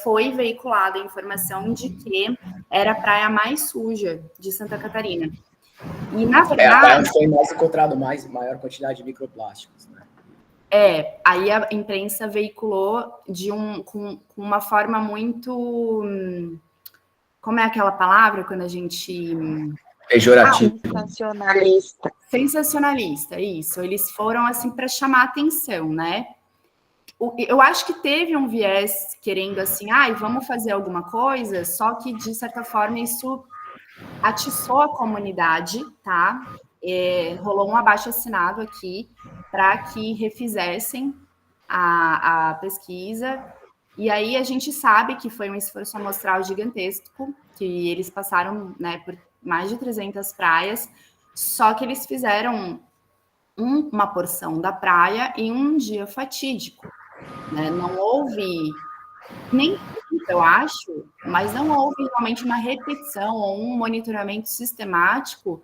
foi veiculada a informação de que era a praia mais suja de Santa Catarina. E, na verdade... a praia onde foi mais encontrado maior quantidade de microplásticos, né? Aí a imprensa veiculou com uma forma muito... Como é aquela palavra quando a gente... Pejorativo. Sensacionalista. Sensacionalista, isso. Eles foram, assim, para chamar a atenção, né? Eu acho que teve um viés querendo, assim, vamos fazer alguma coisa, só que, de certa forma, isso atiçou a comunidade, tá? Rolou um abaixo-assinado aqui para que refizessem a pesquisa E aí a gente sabe que foi um esforço amostral gigantesco, que eles passaram, né, por mais de 300 praias, só que eles fizeram uma porção da praia em um dia fatídico, né? Não houve nem, eu acho, mas não houve realmente uma repetição ou um monitoramento sistemático,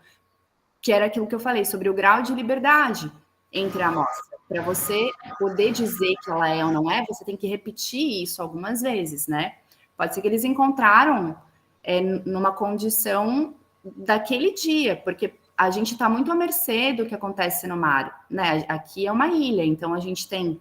que era aquilo que eu falei sobre o grau de liberdade entre a amostra. Para você poder dizer que ela é ou não é, você tem que repetir isso algumas vezes, né? Pode ser que eles encontraram numa condição daquele dia, porque a gente está muito à mercê do que acontece no mar, né? Aqui é uma ilha, então a gente tem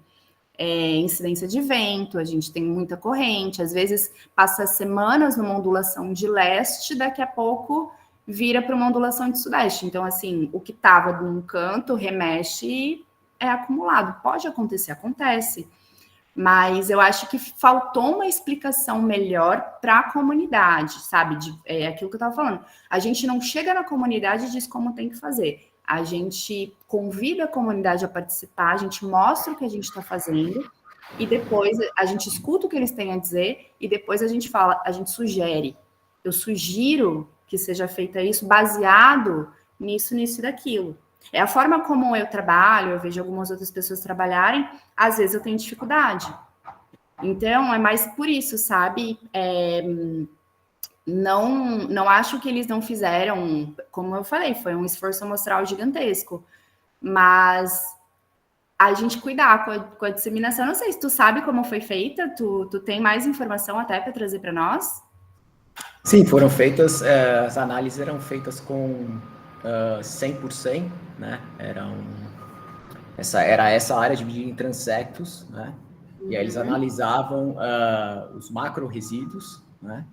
incidência de vento, a gente tem muita corrente, às vezes passa semanas numa ondulação de leste, daqui a pouco vira para uma ondulação de sudeste. Então, assim, o que estava num canto remexe e é acumulado. Pode acontecer, acontece. Mas eu acho que faltou uma explicação melhor para a comunidade, sabe? É aquilo que eu estava falando. A gente não chega na comunidade e diz como tem que fazer. A gente convida a comunidade a participar, a gente mostra o que a gente está fazendo, e depois a gente escuta o que eles têm a dizer, e depois a gente fala, a gente sugere. Eu sugiro que seja feita isso baseado nisso e daquilo. É a forma como eu trabalho, eu vejo algumas outras pessoas trabalharem, às vezes eu tenho dificuldade. Então, é mais por isso, sabe? Não acho que eles não fizeram, como eu falei, foi um esforço amostral gigantesco, mas a gente cuidar com a disseminação. Não sei se tu sabe como foi feita, tu tem mais informação até para trazer para nós? Sim, foram feitas, as análises eram feitas com 100%, né? Era essa área dividida em transectos, né? E aí eles analisavam os macro-resíduos, né?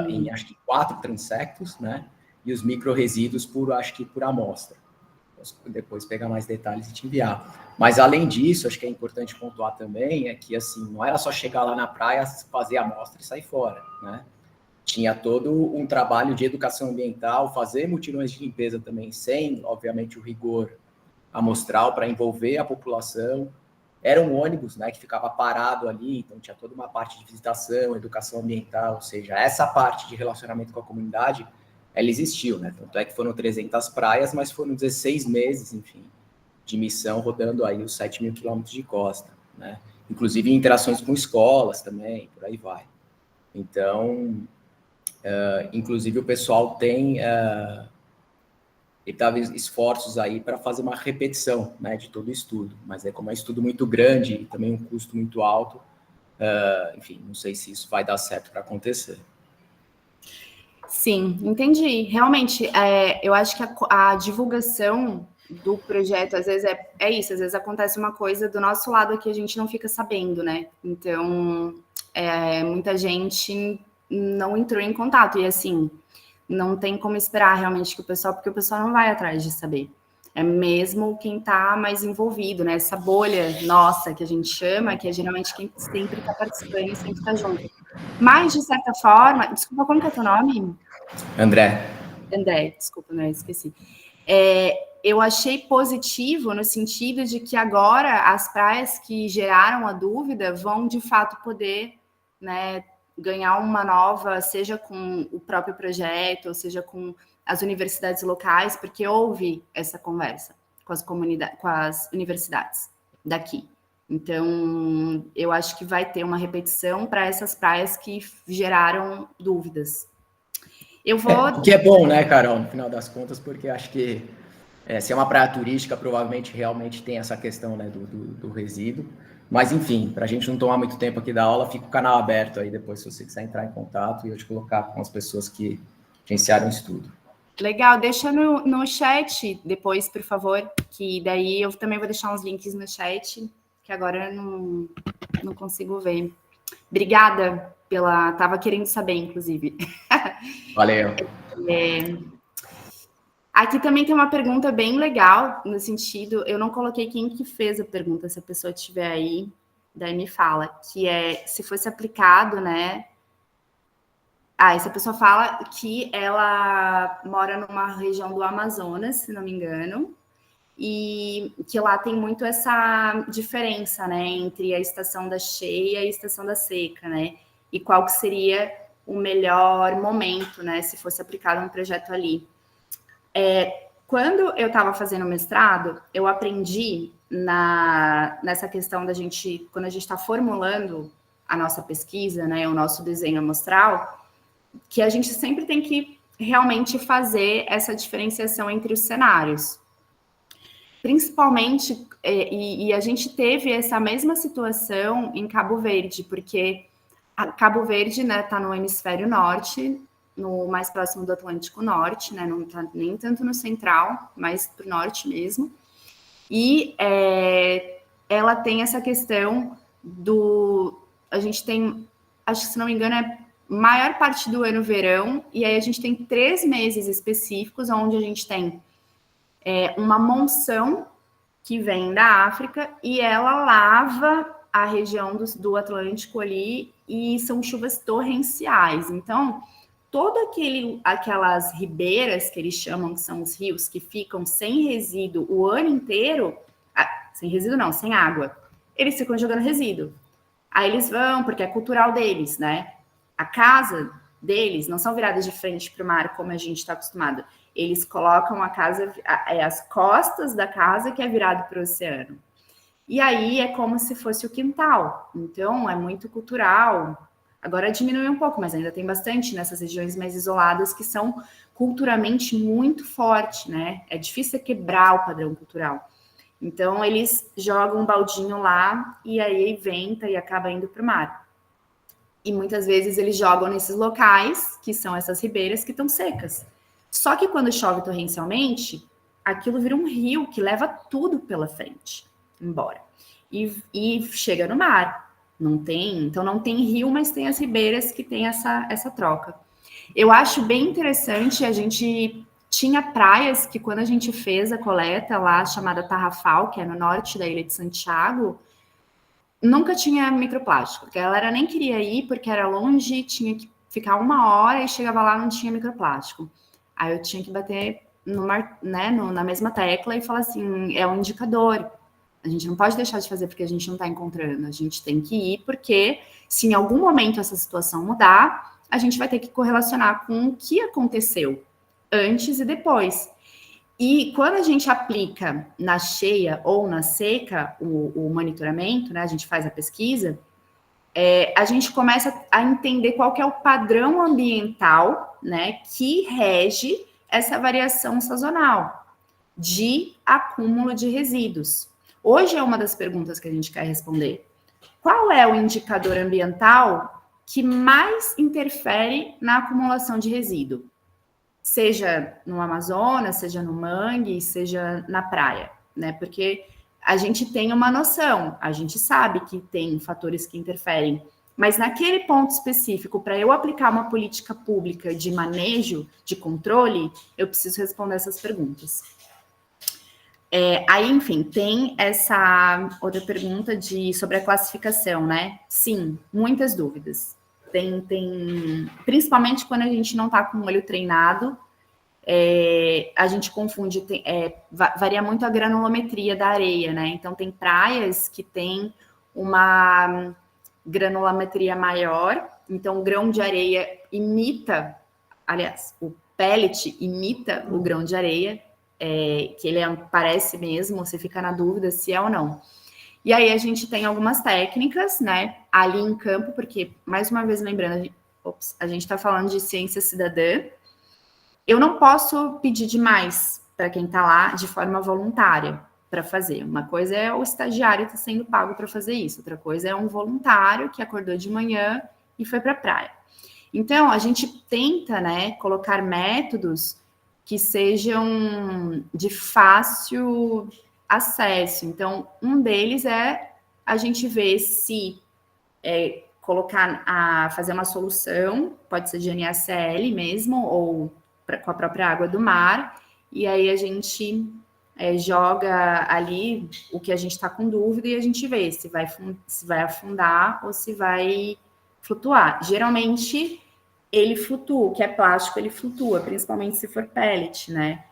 Em acho que 4 transectos, né? E os micro-resíduos acho que por amostra. Depois pegar mais detalhes e te enviar. Mas além disso, acho que é importante pontuar também é que assim, não era só chegar lá na praia, fazer a amostra e sair fora, né? Tinha todo um trabalho de educação ambiental, fazer mutirões de limpeza também, sem, obviamente, o rigor amostral para envolver a população. Era um ônibus, né, que ficava parado ali, então tinha toda uma parte de visitação, educação ambiental, ou seja, essa parte de relacionamento com a comunidade, ela existiu, né? Tanto é que foram 300 praias, mas foram 16 meses, enfim, de missão rodando aí os 7 mil quilômetros de costa, né? Inclusive interações com escolas também, por aí vai. Então, inclusive o pessoal tem esforços aí para fazer uma repetição, né, de todo o estudo, mas como é um estudo muito grande e também um custo muito alto, enfim, não sei se isso vai dar certo para acontecer. Sim, entendi. Realmente, eu acho que a divulgação do projeto, às vezes, é isso, às vezes acontece uma coisa do nosso lado que a gente não fica sabendo, né? Então, muita gente não entrou em contato, e assim, não tem como esperar realmente que porque o pessoal não vai atrás de saber. É mesmo quem está mais envolvido, né? Essa bolha nossa que a gente chama, que é geralmente quem sempre está participando e sempre está junto. Mas, de certa forma, desculpa, como que é o teu nome? André, desculpa, né? Esqueci. Eu achei positivo no sentido de que agora as praias que geraram a dúvida vão, de fato, poder, né, ganhar uma nova, seja com o próprio projeto, ou seja com as universidades locais, porque houve essa conversa com as universidades daqui. Então, eu acho que vai ter uma repetição para essas praias que geraram dúvidas. O que é bom, né, Carol, no final das contas, porque acho que se é uma praia turística, provavelmente realmente tem essa questão, né, do resíduo. Mas, enfim, para a gente não tomar muito tempo aqui da aula, fica o canal aberto aí depois, se você quiser entrar em contato e eu te colocar com as pessoas que gerenciaram o estudo. Legal, deixa no chat depois, por favor, que daí eu também vou deixar uns links no chat, que agora eu não consigo ver. Obrigada tava querendo saber, inclusive. Valeu. Aqui também tem uma pergunta bem legal, no sentido, eu não coloquei quem que fez a pergunta, se a pessoa estiver aí, daí me fala, que se fosse aplicado, né? Essa pessoa fala que ela mora numa região do Amazonas, se não me engano, e que lá tem muito essa diferença, né, entre a estação da cheia e a estação da seca, né, e qual que seria o melhor momento, né, se fosse aplicado um projeto ali. Quando eu estava fazendo mestrado, eu aprendi nessa questão da gente, quando a gente está formulando a nossa pesquisa, né, o nosso desenho amostral, que a gente sempre tem que realmente fazer essa diferenciação entre os cenários. Principalmente, e a gente teve essa mesma situação em Cabo Verde, porque Cabo Verde, né, está no hemisfério norte, no mais próximo do Atlântico Norte, né, não está nem tanto no central, mas para o norte mesmo. E ela tem essa questão a gente tem, acho que se não me engano, maior parte do ano verão, e aí a gente tem 3 meses específicos, onde a gente tem uma monção que vem da África e ela lava a região do Atlântico ali e são chuvas torrenciais. Então, aquelas ribeiras que eles chamam, que são os rios que ficam sem resíduo o ano inteiro, sem resíduo não, sem água, eles ficam jogando resíduo. Aí eles vão, porque é cultural deles, né? A casa deles não são viradas de frente para o mar, como a gente está acostumado. Eles colocam a casa, as costas da casa que é virado para o oceano. E aí é como se fosse o quintal. Então, é muito cultural. Agora diminui um pouco, mas ainda tem bastante nessas regiões mais isoladas que são culturalmente muito fortes, né? É difícil quebrar o padrão cultural. Então, eles jogam um baldinho lá e aí venta e acaba indo para o mar. E muitas vezes eles jogam nesses locais, que são essas ribeiras que estão secas. Só que quando chove torrencialmente, aquilo vira um rio que leva tudo pela frente, embora. E chega no mar. Então não tem rio, mas tem as ribeiras que tem essa troca. Eu acho bem interessante, a gente tinha praias que quando a gente fez a coleta lá, chamada Tarrafal, que é no norte da Ilha de Santiago, nunca tinha microplástico. A galera nem queria ir porque era longe, tinha que ficar 1 hora e chegava lá não tinha microplástico. Aí eu tinha que bater na mesma tecla e falar assim, é um indicador. A gente não pode deixar de fazer porque a gente não está encontrando. A gente tem que ir porque se em algum momento essa situação mudar, a gente vai ter que correlacionar com o que aconteceu antes e depois. E quando a gente aplica na cheia ou na seca o monitoramento, né, a gente faz a pesquisa, a gente começa a entender qual que é o padrão ambiental, né, que rege essa variação sazonal de acúmulo de resíduos. Hoje é uma das perguntas que a gente quer responder. Qual é o indicador ambiental que mais interfere na acumulação de resíduo? Seja no Amazonas, seja no mangue, seja na praia, né? Porque a gente tem uma noção, a gente sabe que tem fatores que interferem, mas naquele ponto específico, para eu aplicar uma política pública de manejo, de controle, eu preciso responder essas perguntas. Aí, enfim, tem essa outra pergunta sobre a classificação, né? Sim, muitas dúvidas. Principalmente quando a gente não está com o olho treinado, a gente confunde, varia muito a granulometria da areia, né? Então, tem praias que tem uma granulometria maior, então o grão de areia o pellet imita o grão de areia, que ele parece mesmo, você fica na dúvida se é ou não. E aí a gente tem algumas técnicas, né, ali em campo, porque, mais uma vez lembrando, a gente está falando de ciência cidadã, eu não posso pedir demais para quem está lá de forma voluntária para fazer. Uma coisa é o estagiário estar sendo pago para fazer isso, outra coisa é um voluntário que acordou de manhã e foi para a praia. Então, a gente tenta, né, colocar métodos que sejam de fácil acesso. Então, um deles é a gente ver se fazer uma solução, pode ser de NaCl mesmo, ou com a própria água do mar, e aí a gente joga ali o que a gente está com dúvida e a gente vê se vai afundar ou se vai flutuar. Geralmente, ele flutua, o que é plástico, ele flutua, principalmente se for pellet, né?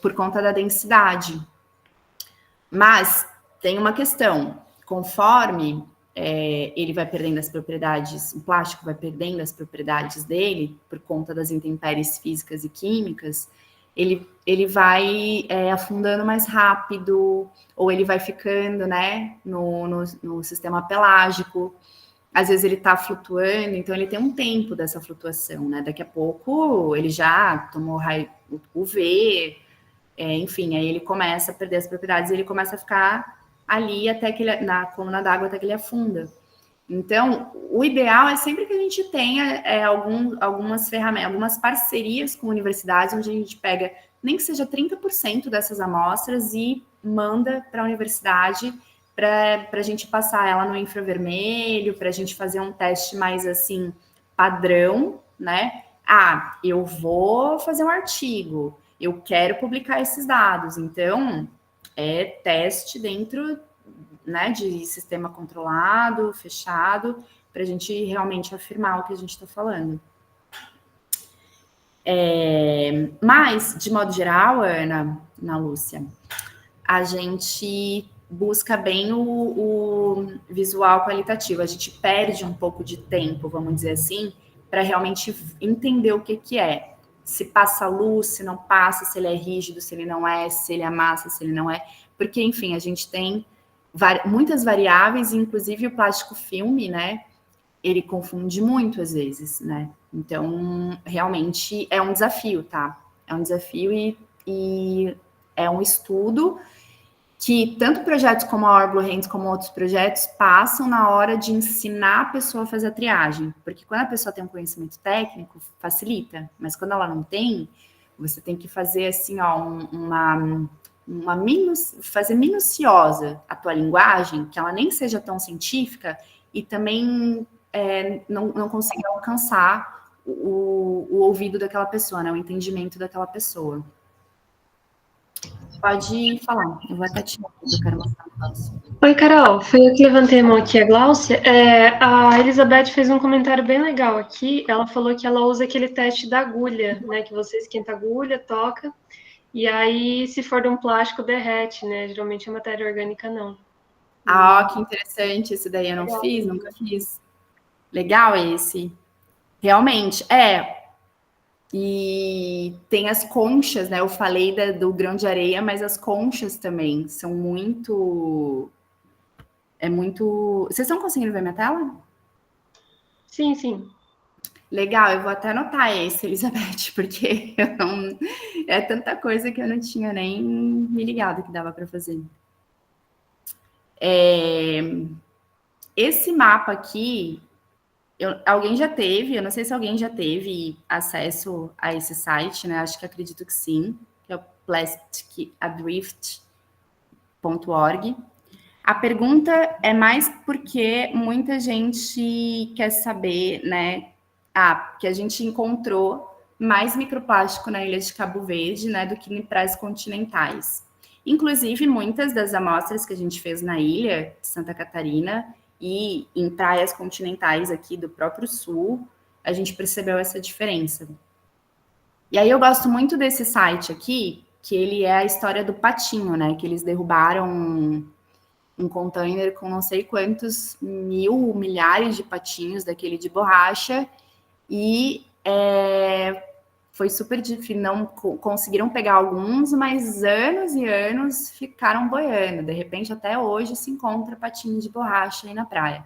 por conta da densidade. Mas tem uma questão, conforme ele vai perdendo as propriedades, o plástico vai perdendo as propriedades dele, por conta das intempéries físicas e químicas, ele vai afundando mais rápido, ou ele vai ficando, né, no sistema pelágico. Às vezes ele está flutuando, então ele tem um tempo dessa flutuação, né? Daqui a pouco ele já tomou raio UV, enfim, aí ele começa a perder as propriedades, ele começa a ficar ali até que ele, na coluna d'água até que ele afunda. Então, o ideal é sempre que a gente tenha algumas ferramentas, algumas parcerias com universidades, onde a gente pega nem que seja 30% dessas amostras e manda para a universidade para a gente passar ela no infravermelho, para a gente fazer um teste mais assim, padrão, né? Ah, eu vou fazer um artigo, eu quero publicar esses dados, então é teste dentro, né, de sistema controlado, fechado, para a gente realmente afirmar o que a gente está falando. Mas, de modo geral, Ana Lúcia, a gente busca bem o visual qualitativo, a gente perde um pouco de tempo, vamos dizer assim, para realmente entender o que é. Se passa luz, se não passa, se ele é rígido, se ele não é, se ele é massa, se ele não é. Porque, enfim, a gente tem muitas variáveis, inclusive o plástico filme, né? Ele confunde muito às vezes, né? Então, realmente é um desafio, tá? É um desafio e é um estudo que tanto projetos como a Orblo Hands como outros projetos passam na hora de ensinar a pessoa a fazer a triagem. Porque quando a pessoa tem um conhecimento técnico, facilita. Mas quando ela não tem, você tem que fazer assim, ó, fazer minuciosa a tua linguagem, que ela nem seja tão científica e também não consiga alcançar o ouvido daquela pessoa, né, o entendimento daquela pessoa. Pode falar, eu vou até tirar, eu quero mostrar um negócio. Oi, Carol, foi eu que levantei a mão aqui, a Gláucia. A Elizabeth fez um comentário bem legal aqui, ela falou que ela usa aquele teste da agulha, né, que você esquenta a agulha, toca, e aí, se for de um plástico, derrete, né, geralmente a matéria orgânica não. Ah, que interessante, esse daí eu não fiz, nunca fiz. Legal esse. Realmente, E tem as conchas, né? Eu falei do grão de areia, mas as conchas também são muito... Vocês estão conseguindo ver minha tela? Sim, sim. Legal, eu vou até anotar esse, Elizabeth, porque eu não... é tanta coisa que eu não tinha nem me ligado que dava para fazer. Esse mapa aqui, alguém já teve, eu não sei se alguém já teve acesso a esse site, né? Acredito que sim, que é o plasticadrift.org. A pergunta é mais porque muita gente quer saber, né? Que a gente encontrou mais microplástico na ilha de Cabo Verde, né, do que em praias continentais. Inclusive, muitas das amostras que a gente fez na ilha de Santa Catarina e em praias continentais aqui do próprio sul, a gente percebeu essa diferença. E aí eu gosto muito desse site aqui, que ele é a história do patinho, né? Que eles derrubaram um container com não sei quantos milhares de patinhos daquele de borracha e foi super difícil, não conseguiram pegar alguns, mas anos e anos ficaram boiando. De repente, até hoje, se encontra patinho de borracha aí na praia.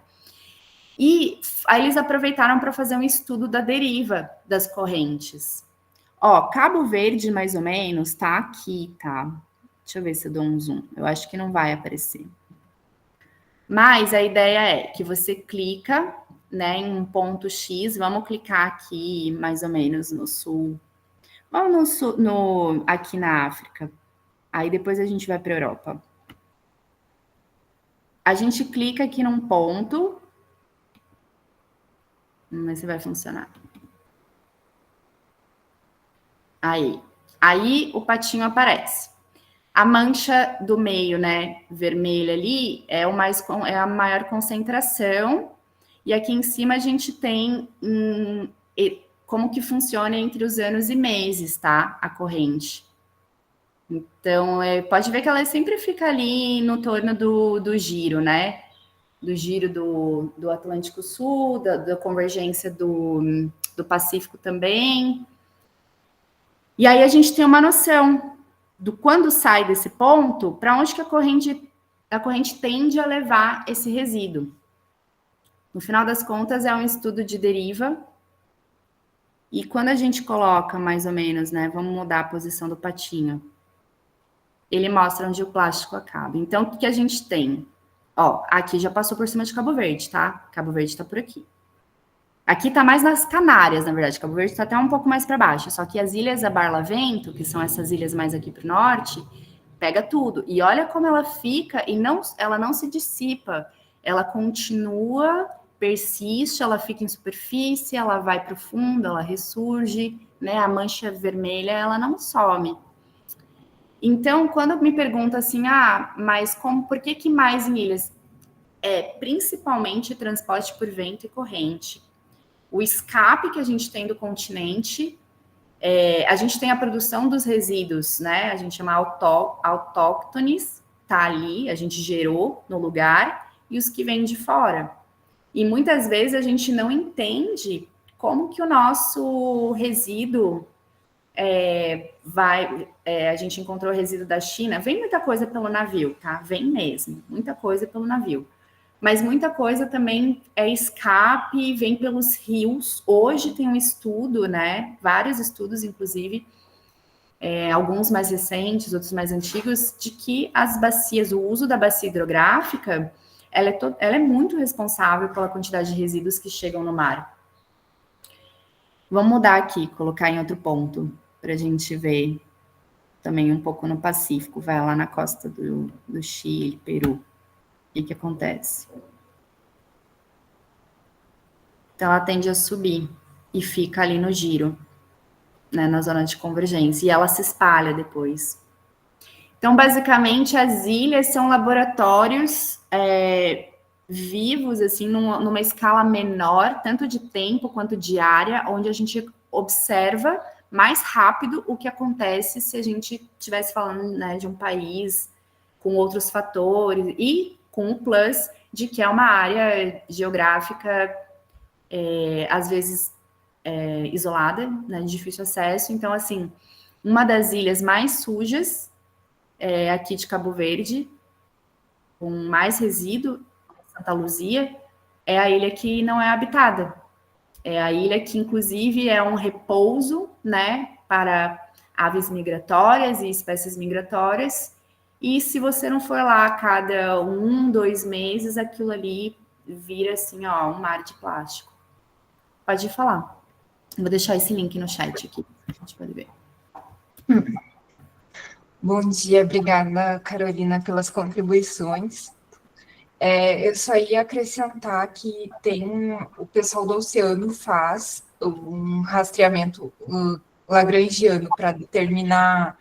E aí eles aproveitaram para fazer um estudo da deriva das correntes. Ó, Cabo Verde, mais ou menos, tá aqui, tá? Deixa eu ver se eu dou um zoom. Eu acho que não vai aparecer. Mas a ideia é que você clica, né, em um ponto X, vamos clicar aqui mais ou menos no sul. Vamos aqui na África. Aí depois a gente vai para a Europa. A gente clica aqui num ponto. Vamos ver se vai funcionar. Aí o patinho aparece. A mancha do meio, né, vermelha ali, é a maior concentração. E aqui em cima a gente tem como que funciona entre os anos e meses, tá? A corrente. Então, pode ver que ela sempre fica ali no torno do giro, né? Do giro do Atlântico Sul, da convergência do Pacífico também. E aí a gente tem uma noção do quando sai desse ponto, para onde que a corrente tende a levar esse resíduo. No final das contas, é um estudo de deriva. E quando a gente coloca, mais ou menos, né? Vamos mudar a posição do patinho. Ele mostra onde o plástico acaba. Então, o que a gente tem? Ó, aqui já passou por cima de Cabo Verde, tá? Cabo Verde tá por aqui. Aqui tá mais nas Canárias, na verdade. Cabo Verde tá até um pouco mais para baixo. Só que as ilhas da Barlavento, que são essas ilhas mais aqui pro norte, pega tudo. E olha como ela fica e ela não se dissipa. Ela continua, persiste, ela fica em superfície, ela vai para o fundo, ela ressurge, né? A mancha vermelha, ela não some. Então, quando me pergunta assim, mas por que mais em ilhas? Principalmente transporte por vento e corrente. O escape que a gente tem do continente, a gente tem a produção dos resíduos, né? A gente chama autóctones, tá ali, a gente gerou no lugar, e os que vêm de fora. E muitas vezes a gente não entende como que o nosso resíduo a gente encontrou resíduo da China, vem muita coisa pelo navio, tá? Vem mesmo, muita coisa pelo navio. Mas muita coisa também é escape, vem pelos rios. Hoje tem um estudo, né? Vários estudos, inclusive, alguns mais recentes, outros mais antigos, de que as bacias, o uso da bacia hidrográfica, ela é muito responsável pela quantidade de resíduos que chegam no mar. Vamos mudar aqui, colocar em outro ponto, para a gente ver também um pouco no Pacífico. Vai lá na costa do Chile, Peru. O que acontece? Então, ela tende a subir e fica ali no giro, né, na zona de convergência, e ela se espalha depois. Então, basicamente, as ilhas são laboratórios vivos, assim, numa escala menor, tanto de tempo quanto de área, onde a gente observa mais rápido o que acontece se a gente estivesse falando, né, de um país com outros fatores e com o plus de que é uma área geográfica, às vezes, isolada, né, de difícil acesso. Então, assim, uma das ilhas mais sujas aqui de Cabo Verde, com mais resíduo, Santa Luzia, é a ilha que não é habitada. É a ilha que, inclusive, é um repouso, né, para aves migratórias e espécies migratórias. E se você não for lá a cada 2 meses, aquilo ali vira, assim, um mar de plástico. Pode falar. Vou deixar esse link no chat aqui, a gente pode ver. Bom dia, obrigada, Carolina, pelas contribuições. Eu só ia acrescentar que o pessoal do oceano faz um rastreamento lagrangiano para determinar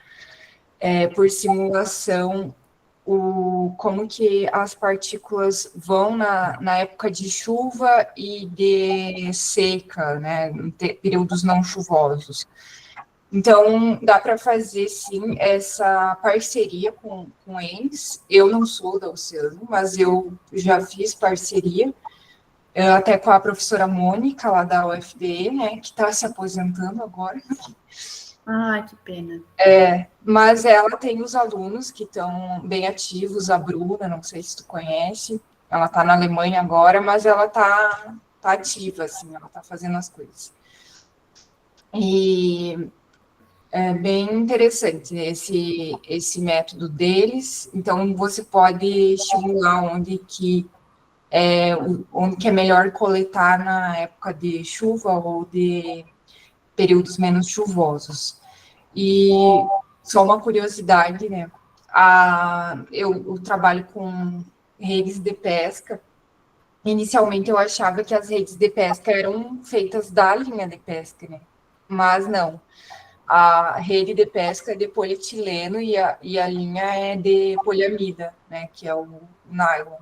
por simulação como que as partículas vão na época de chuva e de seca, né, em períodos não chuvosos. Então, dá para fazer, sim, essa parceria com eles. Eu não sou da Oceano, mas eu já fiz parceria, até com a professora Mônica, lá da UFDE, né, que está se aposentando agora. Ah, que pena. Mas ela tem os alunos que estão bem ativos, a Bruna, não sei se tu conhece, ela está na Alemanha agora, mas ela está ativa, assim, ela está fazendo as coisas. E é bem interessante, né, esse método deles. Então, você pode estimular onde que é melhor coletar na época de chuva ou de períodos menos chuvosos. E só uma curiosidade, né? Eu trabalho com redes de pesca. Inicialmente, eu achava que as redes de pesca eram feitas da linha de pesca, né? Mas não. A rede de pesca é de polietileno e a linha é de poliamida, né, que é o nylon.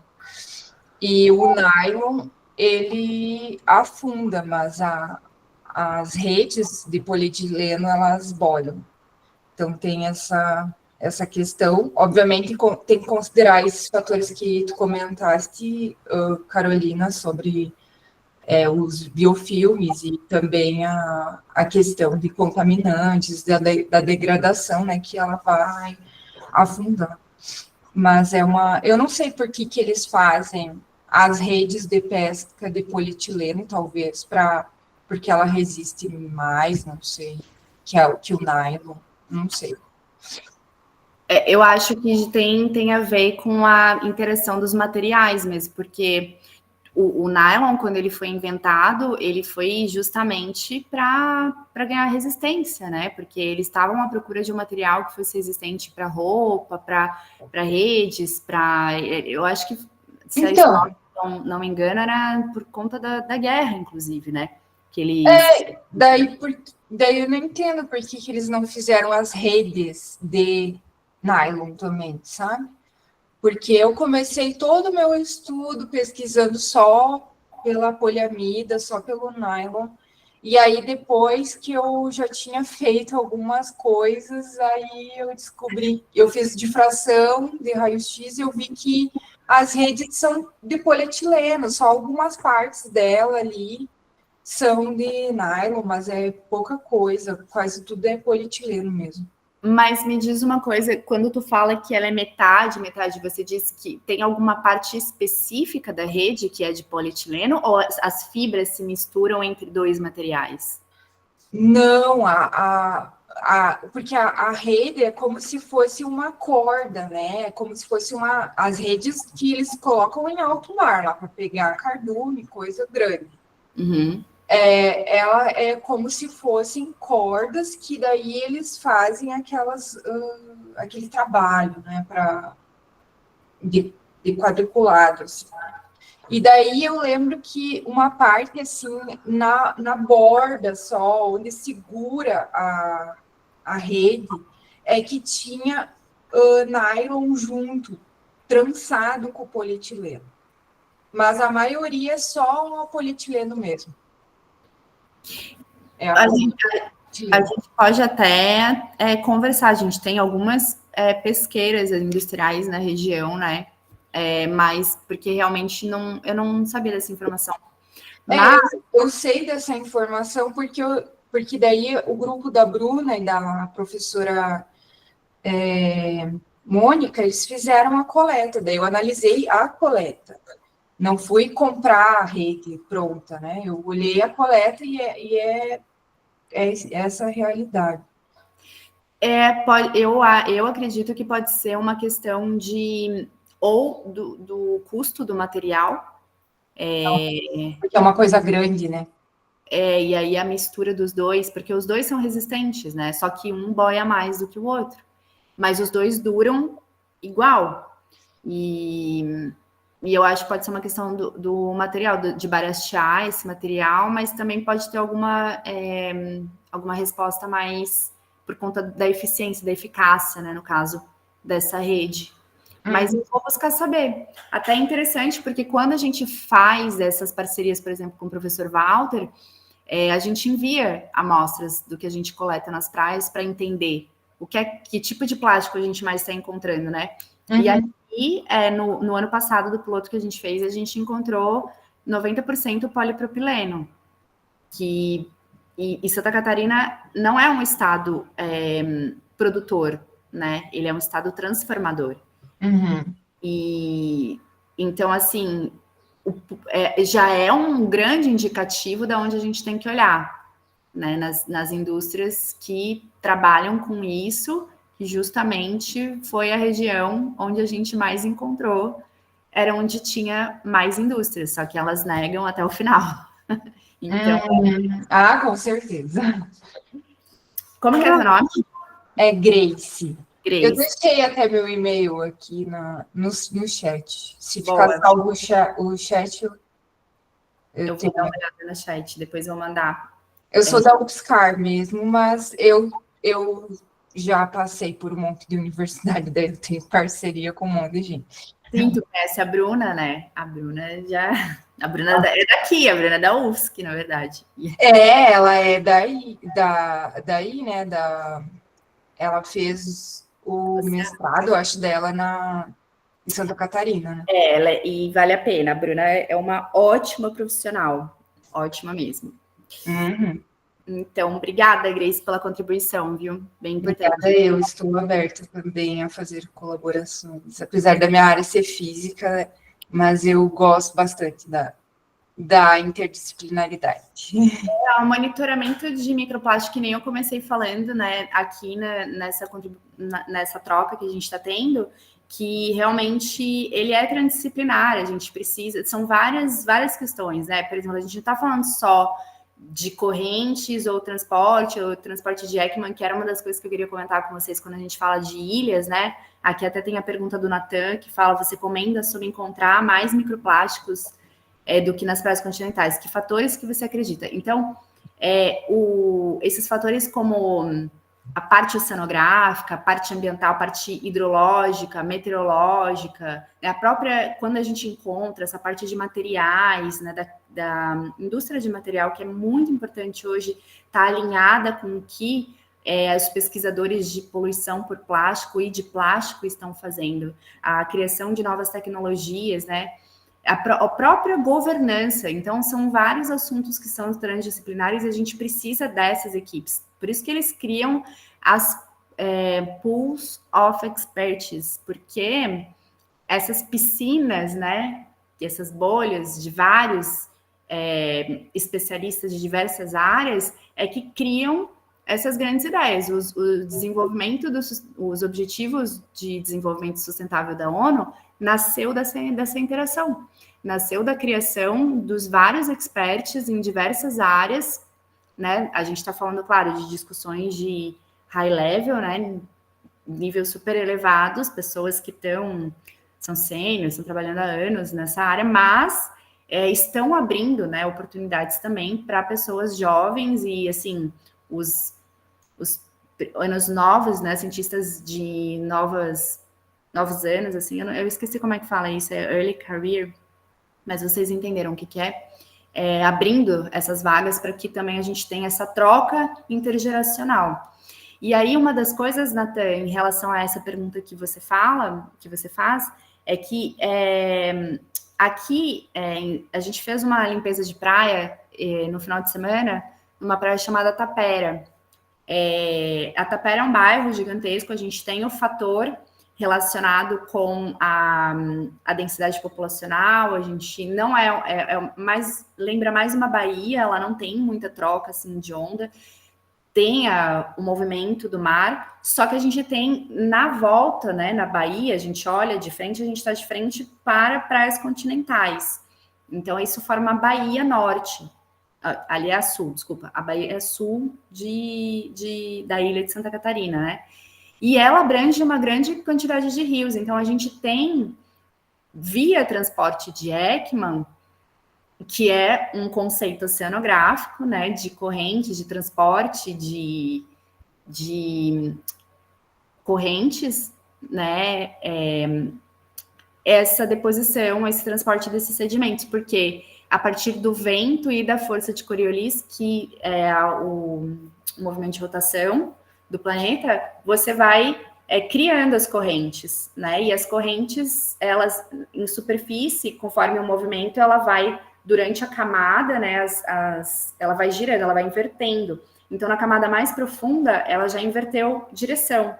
E o nylon, ele afunda, mas a as redes de polietileno, elas boiam. Então, tem essa questão. Obviamente, tem que considerar esses fatores que tu comentaste, Carolina, sobre os biofilmes e também a questão de contaminantes, da degradação, né, que ela vai afundar. Mas eu não sei por que eles fazem as redes de pesca de polietileno, talvez, porque ela resiste mais, não sei, que o nylon, não sei. Eu acho que tem a ver com a interação dos materiais mesmo, porque o nylon, quando ele foi inventado, ele foi justamente para ganhar resistência, né? Porque eles estavam à procura de um material que fosse resistente para roupa, para redes, eu acho que, se a história não me engano, era por conta da guerra, inclusive, né? Que eles... Daí eu não entendo por que eles não fizeram as redes de nylon também, sabe? Porque eu comecei todo o meu estudo pesquisando só pela poliamida, só pelo nylon, e aí depois que eu já tinha feito algumas coisas, aí eu descobri, eu fiz difração de raio-x e eu vi que as redes são de polietileno, só algumas partes dela ali são de nylon, mas é pouca coisa, quase tudo é polietileno mesmo. Mas me diz uma coisa, quando tu fala que ela é metade, você disse que tem alguma parte específica da rede que é de polietileno, ou as fibras se misturam entre dois materiais? Não, porque a rede é como se fosse uma corda, né? É como se fosse as redes que eles colocam em alto mar, lá para pegar cardume, coisa grande. Uhum. Ela é como se fossem cordas que daí eles fazem aquele trabalho, né, de quadriculado, assim. E daí eu lembro que uma parte, assim, na borda só, onde segura a rede, é que tinha nylon junto, trançado com o polietileno. Mas a maioria é só o polietileno mesmo. A gente pode até conversar, a gente tem algumas pesqueiras industriais na região, né? Mas porque realmente eu não sabia dessa informação. Mas... eu sei dessa informação porque daí o grupo da Bruna e da professora Mônica, eles fizeram a coleta, daí eu analisei a coleta. Não fui comprar a rede pronta, né? Eu olhei a coleta e é essa a realidade. Eu acredito que pode ser uma questão ou do custo do material. Porque é uma coisa grande, né? E aí a mistura dos dois, porque os dois são resistentes, né? Só que um boia mais do que o outro. Mas os dois duram igual. E eu acho que pode ser uma questão do material, de baratear esse material, mas também pode ter alguma resposta mais por conta da eficiência, da eficácia, né, no caso dessa rede. Mas eu vou buscar saber. Até é interessante, porque quando a gente faz essas parcerias, por exemplo, com o professor Walter, a gente envia amostras do que a gente coleta nas praias para entender que tipo de plástico a gente mais está encontrando, né? Uhum. E aí, no ano passado, do piloto que a gente fez, a gente encontrou 90% polipropileno, e Santa Catarina não é um estado produtor, né? Ele é um estado transformador. Uhum. E então, assim, já é um grande indicativo de onde a gente tem que olhar, né? Nas indústrias que trabalham com isso, que justamente foi a região onde a gente mais encontrou, era onde tinha mais indústrias, só que elas negam até o final. Então, com certeza. Como que é o nome? É Grace. Grace. Eu deixei até meu e-mail aqui no chat. Se ficar salvo o chat, eu vou dar uma olhada no chat, depois eu vou mandar. Eu sou da UFSCar mesmo, mas eu já passei por um monte de universidade, daí eu tenho parceria com um monte de gente. Sim, tu conhece a Bruna, né? A Bruna é daqui, a Bruna é da UFSC, na verdade. Ela é daí, né? Ela fez o mestrado, eu acho, dela em Santa Catarina, né? E vale a pena. A Bruna é uma ótima profissional, ótima mesmo. Uhum. Então, obrigada, Grace, pela contribuição, viu? Bem importante. Obrigada, eu estou aberta também a fazer colaborações, apesar da minha área ser física, mas eu gosto bastante da interdisciplinaridade. O monitoramento de microplástico, que nem eu comecei falando, né, aqui nessa troca que a gente está tendo, que realmente ele é transdisciplinar, a gente precisa, são várias questões, né? Por exemplo, a gente não está falando só de correntes ou transporte de Ekman, que era uma das coisas que eu queria comentar com vocês quando a gente fala de ilhas, né? Aqui até tem a pergunta do Natan, que fala, você comenta sobre encontrar mais microplásticos do que nas praias continentais. Que fatores que você acredita? Então, esses fatores como a parte oceanográfica, a parte ambiental, a parte hidrológica, meteorológica, né, a própria, quando a gente encontra essa parte de materiais, né, da indústria de material, que é muito importante hoje, está alinhada com o que os pesquisadores de poluição por plástico e de plástico estão fazendo, a criação de novas tecnologias, né, a própria governança. Então, são vários assuntos que são transdisciplinares e a gente precisa dessas equipes. Por isso que eles criam as pools of expertise, porque essas piscinas, né, essas bolhas de vários especialistas de diversas áreas que criam essas grandes ideias. O desenvolvimento os objetivos de desenvolvimento sustentável da ONU nasceu dessa interação, nasceu da criação dos vários experts em diversas áreas, né? A gente está falando, claro, de discussões de high level, né? Nível super elevados, pessoas que são sêniores, estão trabalhando há anos nessa área, mas estão abrindo, né, oportunidades também para pessoas jovens e, assim, os anos novos, né, cientistas de novos anos, assim, eu esqueci como é que fala isso, é early career, mas vocês entenderam o que é, abrindo essas vagas para que também a gente tenha essa troca intergeracional. E aí, uma das coisas, Natan, em relação a essa pergunta que você faz, é que aqui a gente fez uma limpeza de praia no final de semana, numa praia chamada Tapera. A Tapera é um bairro gigantesco, a gente tem o fator relacionado com a densidade populacional, a gente não lembra mais uma baía, ela não tem muita troca assim de onda, tem o movimento do mar, só que a gente tem na volta, né, na baía, a gente olha de frente, a gente está de frente para praias continentais, então isso forma a Baía Norte, ali é a sul, desculpa, a Baía é sul da ilha de Santa Catarina, né? E ela abrange uma grande quantidade de rios. Então, a gente tem, via transporte de Ekman, que é um conceito oceanográfico, né, de correntes, de transporte, de correntes, né, essa deposição, esse transporte desses sedimentos, porque a partir do vento e da força de Coriolis, que é o movimento de rotação do planeta, você vai criando as correntes, né? E as correntes, elas em superfície, conforme o movimento, ela vai durante a camada, né? Ela vai girando, ela vai invertendo. Então, na camada mais profunda, ela já inverteu direção.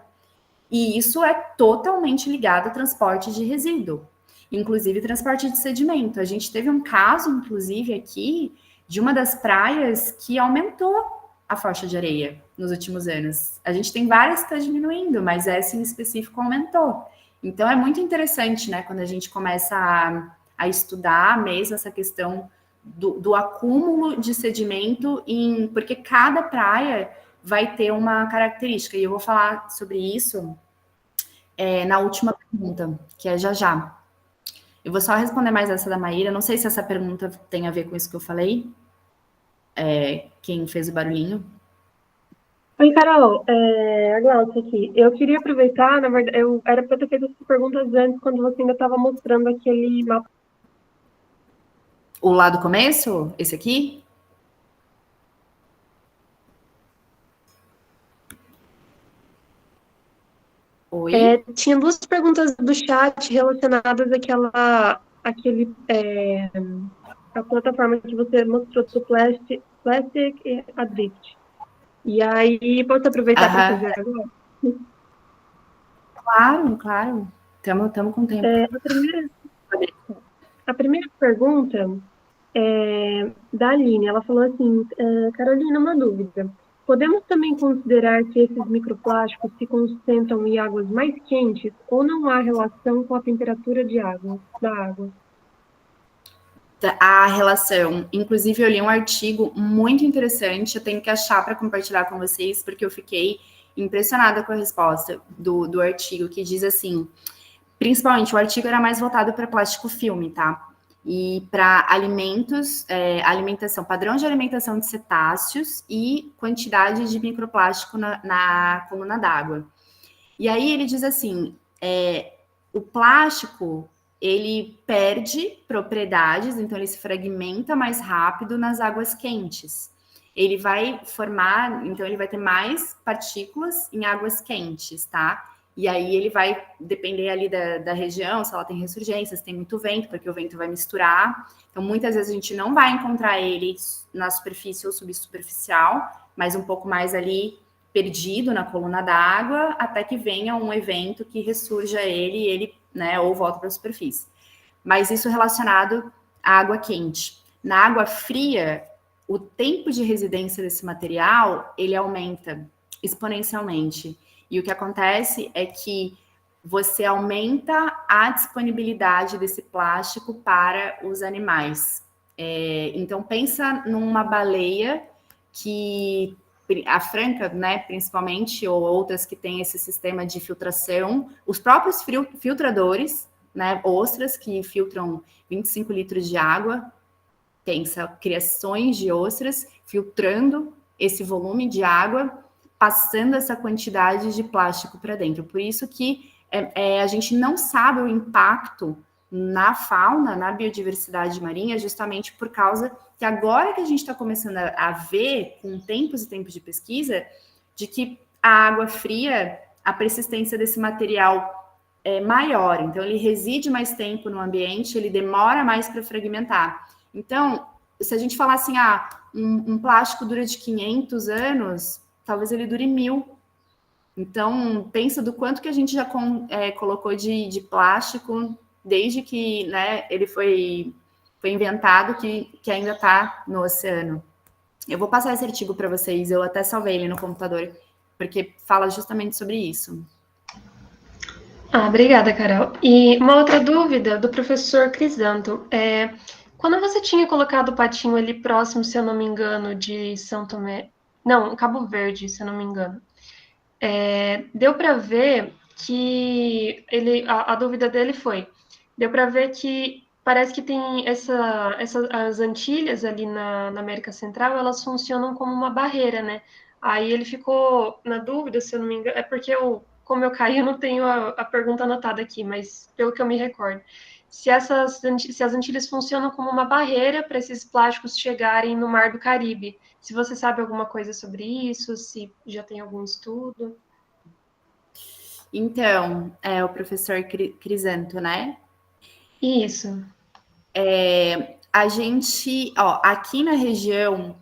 E isso é totalmente ligado ao transporte de resíduo, inclusive transporte de sedimento. A gente teve um caso, inclusive, aqui, de uma das praias que aumentou a faixa de areia nos últimos anos. A gente tem várias que está diminuindo, mas essa em específico aumentou. Então, é muito interessante, né, quando a gente começa a estudar mesmo essa questão do acúmulo de sedimento, porque cada praia vai ter uma característica, e eu vou falar sobre isso na última pergunta, que é já. Eu vou só responder mais essa da Maíra, não sei se essa pergunta tem a ver com isso que eu falei, quem fez o barulhinho. Oi, Carol, a Glaucia aqui. Eu queria aproveitar, na verdade, eu era para ter feito essas perguntas antes, quando você ainda estava mostrando aquele mapa. O lá do começo? Esse aqui? Oi? Tinha duas perguntas do chat relacionadas àquele a plataforma que você mostrou do Plastic e Adrift. E aí, posso aproveitar para fazer agora? Claro. Estamos com tempo. A primeira pergunta é da Aline. Ela falou assim, Carolina, uma dúvida. Podemos também considerar que esses microplásticos se concentram em águas mais quentes ou não há relação com a temperatura da água? A relação. Inclusive, eu li um artigo muito interessante, eu tenho que achar para compartilhar com vocês, porque eu fiquei impressionada com a resposta do artigo, que diz assim, principalmente, o artigo era mais voltado para plástico filme, tá? E para alimentos, alimentação, padrão de alimentação de cetáceos e quantidade de microplástico na coluna d'água. E aí ele diz assim, o plástico, ele perde propriedades, então ele se fragmenta mais rápido nas águas quentes. Ele vai formar, então ele vai ter mais partículas em águas quentes, tá? E aí ele vai depender ali da região, se ela tem ressurgência, se tem muito vento, porque o vento vai misturar. Então, muitas vezes a gente não vai encontrar ele na superfície ou subsuperficial, mas um pouco mais ali perdido na coluna d'água, até que venha um evento que ressurja ele, né, ou volta para a superfície. Mas isso relacionado à água quente. Na água fria, o tempo de residência desse material, ele aumenta exponencialmente. E o que acontece é que você aumenta a disponibilidade desse plástico para os animais. Então, pensa numa baleia que a franca, né, principalmente, ou outras que têm esse sistema de filtração, os próprios filtradores, né, ostras que filtram 25 litros de água, pensa criações de ostras filtrando esse volume de água, passando essa quantidade de plástico para dentro. Por isso que a gente não sabe o impacto na fauna, na biodiversidade marinha, justamente por causa que agora que a gente está começando a ver, com tempos e tempos de pesquisa, de que a água fria, a persistência desse material é maior. Então, ele reside mais tempo no ambiente, ele demora mais para fragmentar. Então, se a gente falar assim, um plástico dura de 500 anos, talvez ele dure 1000. Então, pensa do quanto que a gente já colocou de plástico desde que, né, ele foi inventado, que ainda está no oceano. Eu vou passar esse artigo para vocês, eu até salvei ele no computador, porque fala justamente sobre isso. Obrigada, Carol. E uma outra dúvida do professor Crisanto. Quando você tinha colocado o patinho ali próximo, se eu não me engano, de São Tomé... Não, Cabo Verde, se eu não me engano. Deu para ver que a dúvida dele foi... Deu para ver que parece que tem as Antilhas ali na América Central, elas funcionam como uma barreira, né? Aí ele ficou na dúvida, se eu não me engano, porque como eu caí, eu não tenho a pergunta anotada aqui, mas pelo que eu me recordo, se as Antilhas funcionam como uma barreira para esses plásticos chegarem no Mar do Caribe. Se você sabe alguma coisa sobre isso, se já tem algum estudo. Então, o professor Crisanto, né? Isso. A gente, aqui na região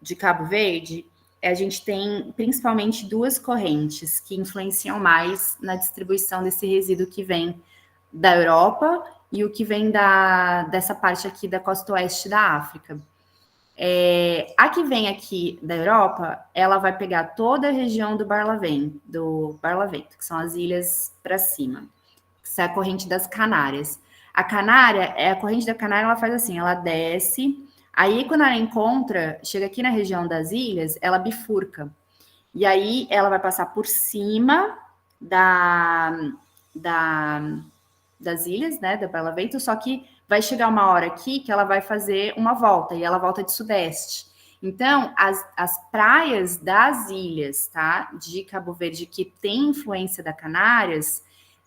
de Cabo Verde, a gente tem principalmente duas correntes que influenciam mais na distribuição desse resíduo que vem da Europa e o que vem dessa parte aqui da costa oeste da África. A que vem aqui da Europa, ela vai pegar toda a região do Barlavento, que são as ilhas para cima. Essa é a corrente das Canárias. A corrente da Canária, ela faz assim, ela desce, aí quando ela chega aqui na região das ilhas, ela bifurca. E aí ela vai passar por cima das ilhas, né, da Barlavento, só que vai chegar uma hora aqui que ela vai fazer uma volta, e ela volta de sudeste. Então, as praias das ilhas, tá, de Cabo Verde, que tem influência da Canárias,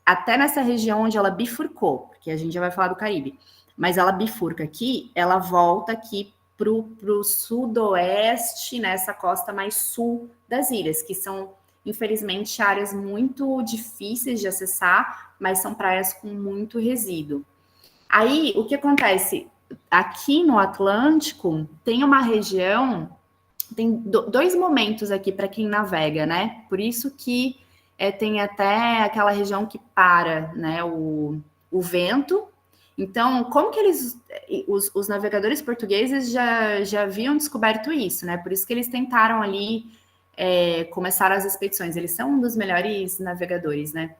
até nessa região onde ela bifurcou, porque a gente já vai falar do Caribe, mas ela bifurca aqui, ela volta aqui para o sudoeste, nessa costa mais sul das ilhas, que são, infelizmente, áreas muito difíceis de acessar, mas são praias com muito resíduo. Aí, o que acontece? Aqui no Atlântico, tem uma região, tem dois momentos aqui para quem navega, né? Por isso que tem até aquela região que para, né, o vento. Então, como que os navegadores portugueses já haviam descoberto isso, né? Por isso que eles tentaram ali começar as expedições. Eles são um dos melhores navegadores, né?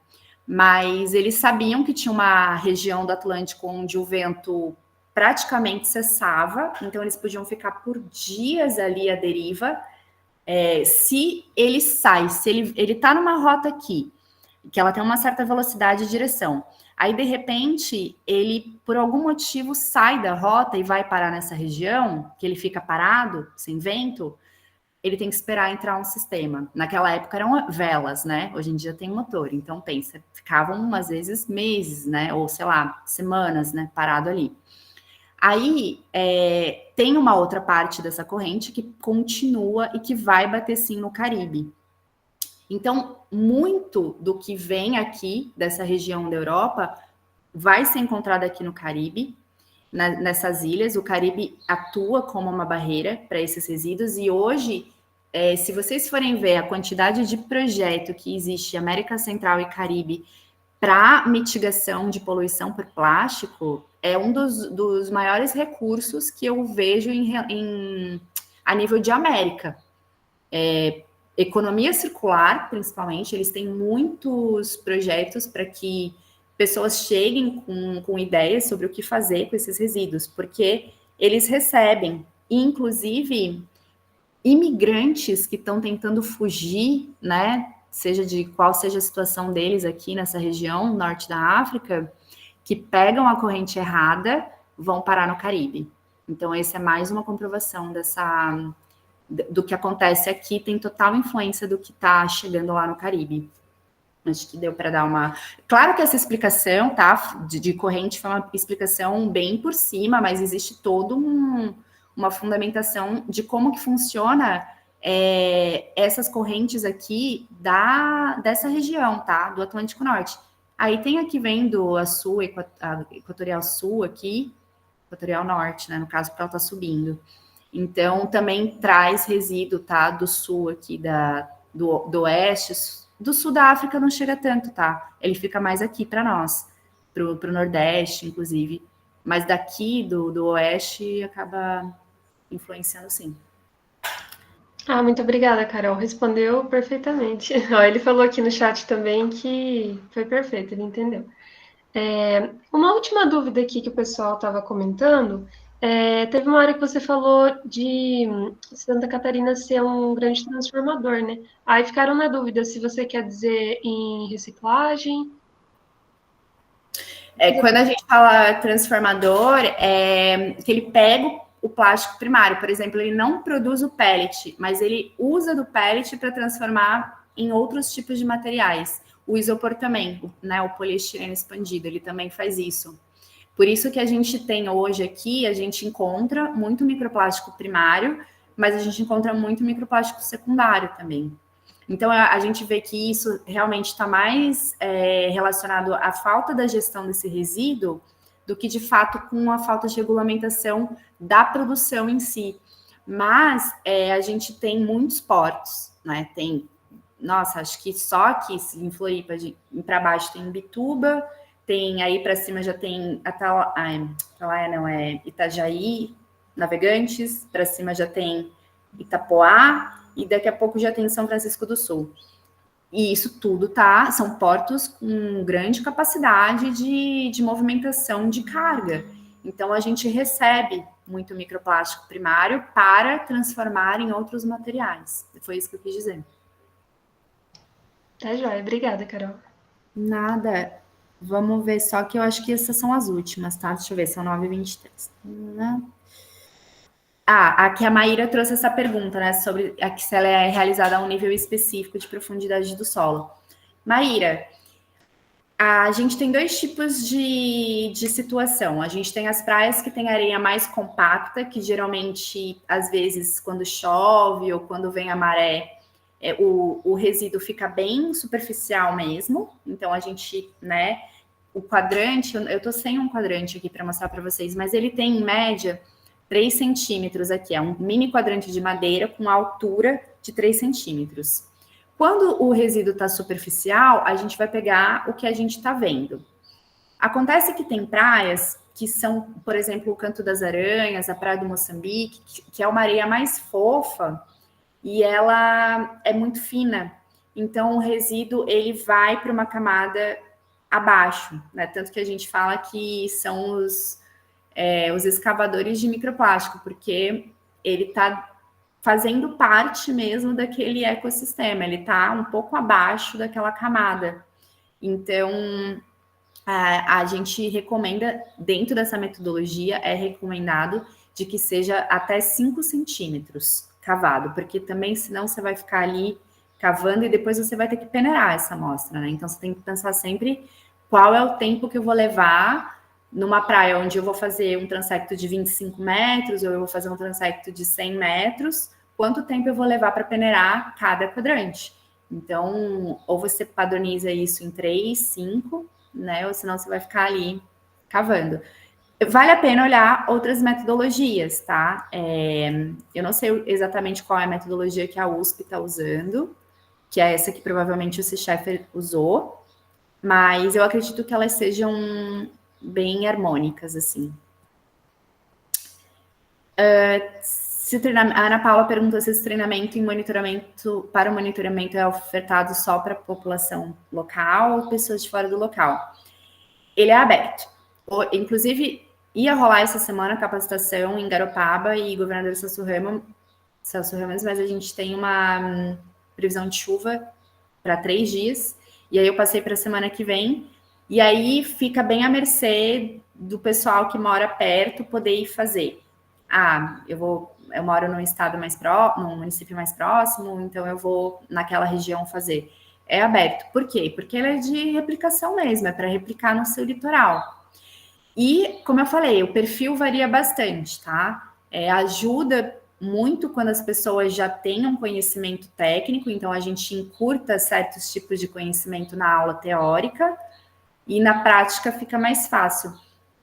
Mas eles sabiam que tinha uma região do Atlântico onde o vento praticamente cessava, então eles podiam ficar por dias ali à deriva. Se ele sai, se ele tá numa rota aqui, que ela tem uma certa velocidade de direção, aí de repente ele, por algum motivo, sai da rota e vai parar nessa região, que ele fica parado, sem vento, ele tem que esperar entrar um sistema. Naquela época eram velas, né? Hoje em dia tem motor. Então, pensa, ficavam às vezes meses, né? Ou, sei lá, semanas, né? Parado ali. Aí, tem uma outra parte dessa corrente que continua e que vai bater sim no Caribe. Então, muito do que vem aqui dessa região da Europa vai ser encontrado aqui no Caribe, nessas ilhas. O Caribe atua como uma barreira para esses resíduos e hoje, se vocês forem ver a quantidade de projeto que existe em América Central e Caribe para mitigação de poluição por plástico, é um dos maiores recursos que eu vejo a nível de América. Economia circular, principalmente, eles têm muitos projetos para que pessoas cheguem com ideias sobre o que fazer com esses resíduos, porque eles recebem, inclusive, imigrantes que estão tentando fugir, né, seja de qual seja a situação deles aqui nessa região, norte da África, que pegam a corrente errada, vão parar no Caribe. Então, essa é mais uma comprovação do que acontece aqui, tem total influência do que está chegando lá no Caribe. Acho que deu para dar uma... Claro que essa explicação, tá, de corrente foi uma explicação bem por cima, mas existe toda uma fundamentação de como que funciona essas correntes aqui dessa região, tá, do Atlântico Norte. Aí tem aqui vendo a Equatorial Sul aqui, Equatorial Norte, né, no caso, porque ela está subindo. Então, também traz resíduo, tá, do sul aqui, do oeste. Do sul da África não chega tanto, tá? Ele fica mais aqui para nós, pro Nordeste, inclusive. Mas daqui, do Oeste, acaba influenciando, sim. Muito obrigada, Carol. Respondeu perfeitamente. Ele falou aqui no chat também que foi perfeito, ele entendeu. Uma última dúvida aqui que o pessoal estava comentando. Teve uma hora que você falou de Santa Catarina ser um grande transformador, né? Aí ficaram na dúvida se você quer dizer em reciclagem. Quando a gente fala transformador, que ele pega o plástico primário. Por exemplo, ele não produz o pellet, mas ele usa do pellet para transformar em outros tipos de materiais. O isopor também, né? O poliestireno expandido, ele também faz isso. Por isso que a gente tem hoje aqui, a gente encontra muito microplástico primário, mas a gente encontra muito microplástico secundário também. Então, a gente vê que isso realmente está mais relacionado à falta da gestão desse resíduo do que, de fato, com a falta de regulamentação da produção em si. Mas a gente tem muitos portos, né? Acho que só aqui em Floripa, para baixo tem Bituba, tem aí para cima já tem Itajaí, Navegantes, para cima já tem Itapoá e daqui a pouco já tem São Francisco do Sul. E isso tudo são portos com grande capacidade de movimentação de carga. Então a gente recebe muito microplástico primário para transformar em outros materiais. Foi isso que eu quis dizer. Tá joia, obrigada, Carol. Nada. Vamos ver só que eu acho que essas são as últimas, tá? Deixa eu ver, são 9h23. Aqui a Maíra trouxe essa pergunta, né, sobre se ela é realizada a um nível específico de profundidade do solo. Maíra, a gente tem dois tipos de situação. A gente tem as praias que tem areia mais compacta, que geralmente, às vezes, quando chove ou quando vem a maré, o resíduo fica bem superficial mesmo. Então, a gente, né, o quadrante, eu tô sem um quadrante aqui para mostrar para vocês, mas ele tem, em média, 3 centímetros aqui. É um mini quadrante de madeira com altura de 3 centímetros. Quando o resíduo está superficial, a gente vai pegar o que a gente está vendo. Acontece que tem praias que são, por exemplo, o Canto das Aranhas, a Praia do Moçambique, que é uma areia mais fofa e ela é muito fina. Então, o resíduo ele vai para uma camada abaixo, né? Tanto que a gente fala que são os escavadores de microplástico, porque ele está fazendo parte mesmo daquele ecossistema, ele está um pouco abaixo daquela camada. Então, a gente recomenda, dentro dessa metodologia, é recomendado de que seja até 5 centímetros cavado, porque também, senão, você vai ficar ali cavando e depois você vai ter que peneirar essa amostra, né? Então, você tem que pensar sempre qual é o tempo que eu vou levar numa praia onde eu vou fazer um transecto de 25 metros, ou eu vou fazer um transecto de 100 metros, quanto tempo eu vou levar para peneirar cada quadrante. Então, ou você padroniza isso em 3, 5, né? Ou senão você vai ficar ali cavando. Vale a pena olhar outras metodologias, tá? Eu não sei exatamente qual é a metodologia que a USP está usando, que é essa que provavelmente o Scheffer usou, mas eu acredito que elas sejam bem harmônicas, assim. A Ana Paula perguntou se esse treinamento para o monitoramento é ofertado só para a população local ou pessoas de fora do local. Ele é aberto. Inclusive, ia rolar essa semana a capacitação em Garopaba e Governador Celso Ramos, mas a gente tem uma previsão de chuva para 3 dias, e aí eu passei para a semana que vem, e aí fica bem à mercê do pessoal que mora perto poder ir fazer. Eu moro num estado num município mais próximo, então eu vou naquela região fazer. É aberto. Por quê? Porque ele é de replicação mesmo, é para replicar no seu litoral. E, como eu falei, o perfil varia bastante, tá? Ajuda muito quando as pessoas já têm um conhecimento técnico, então a gente encurta certos tipos de conhecimento na aula teórica, e na prática fica mais fácil.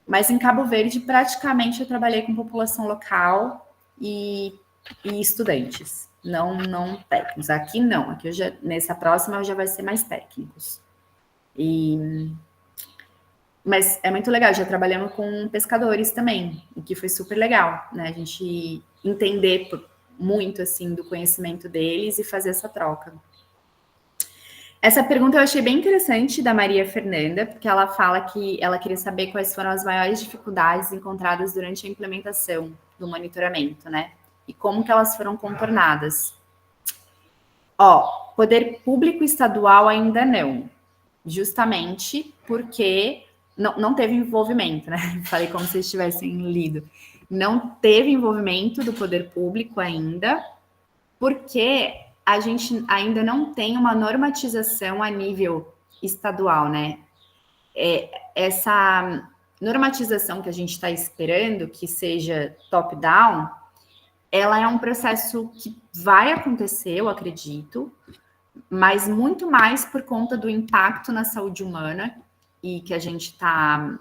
Mas em Cabo Verde, praticamente, eu trabalhei com população local e estudantes, não técnicos. Aqui não, aqui nessa próxima já vai ser mais técnicos. Mas é muito legal, já trabalhamos com pescadores também, o que foi super legal, né? A gente entender muito, assim, do conhecimento deles e fazer essa troca. Essa pergunta eu achei bem interessante da Maria Fernanda, porque ela fala que ela queria saber quais foram as maiores dificuldades encontradas durante a implementação do monitoramento, né? E como que elas foram contornadas. Poder público estadual ainda não, justamente porque não teve envolvimento, né? Falei como se vocês tivessem lido. Não teve envolvimento do poder público ainda, porque a gente ainda não tem uma normatização a nível estadual, né? Essa normatização que a gente está esperando, que seja top-down, ela é um processo que vai acontecer, eu acredito, mas muito mais por conta do impacto na saúde humana e que a gente tá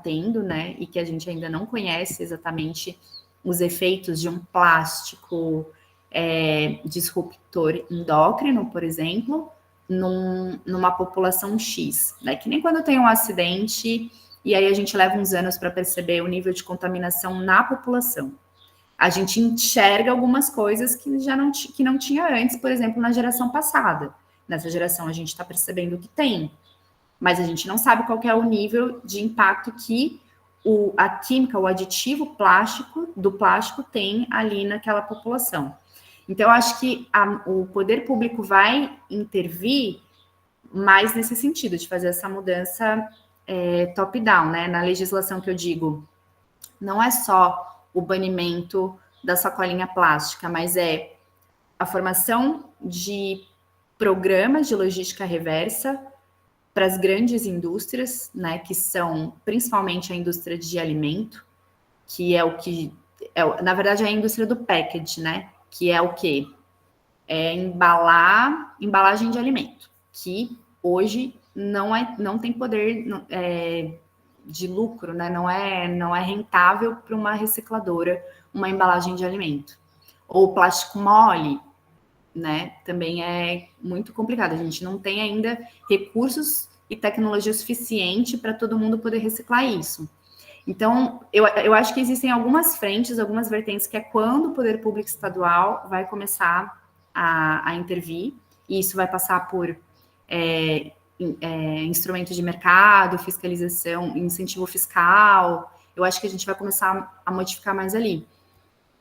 tendo, né? E que a gente ainda não conhece exatamente os efeitos de um plástico disruptor endócrino, por exemplo, numa população X, né? Que nem quando tem um acidente e aí a gente leva uns anos para perceber o nível de contaminação na população. A gente enxerga algumas coisas que não tinha antes, por exemplo, na geração passada. Nessa geração a gente está percebendo que tem, mas a gente não sabe qual que é o nível de impacto que a química, o aditivo do plástico tem ali naquela população. Então, eu acho que o poder público vai intervir mais nesse sentido, de fazer essa mudança top-down, né? Na legislação que eu digo, não é só o banimento da sacolinha plástica, mas é a formação de programas de logística reversa para as grandes indústrias, né, que são principalmente a indústria de alimento, que é o que, na verdade, é a indústria do package, né, que é o quê? É embalagem de alimento, que hoje não tem poder de lucro, né, não é rentável para uma recicladora uma embalagem de alimento. Ou plástico mole, né, também é muito complicado. A gente não tem ainda recursos e tecnologia suficiente para todo mundo poder reciclar isso. Então, eu acho que existem algumas frentes, algumas vertentes, que é quando o poder público estadual vai começar a intervir, e isso vai passar por instrumentos de mercado, fiscalização, incentivo fiscal. Eu acho que a gente vai começar a modificar mais ali.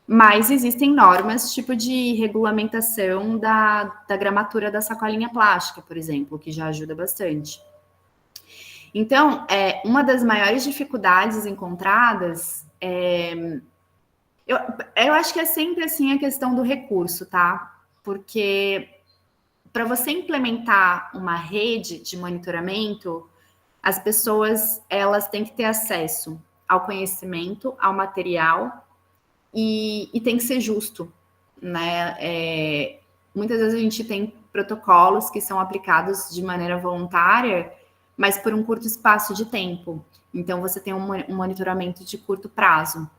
Mas existem normas, tipo de regulamentação da gramatura da sacolinha plástica, por exemplo, que já ajuda bastante. Então, uma das maiores dificuldades encontradas eu acho que é sempre assim a questão do recurso, tá? Porque para você implementar uma rede de monitoramento, as pessoas elas têm que ter acesso ao conhecimento, ao material, e tem que ser justo, né? Muitas vezes a gente tem protocolos que são aplicados de maneira voluntária, mas por um curto espaço de tempo. Então, você tem um monitoramento de curto prazo.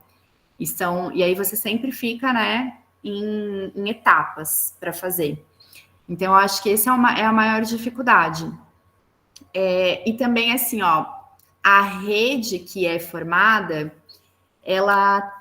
E aí você sempre fica, né, em etapas para fazer. Então, eu acho que essa é a maior dificuldade. E também, assim, a rede que é formada, ela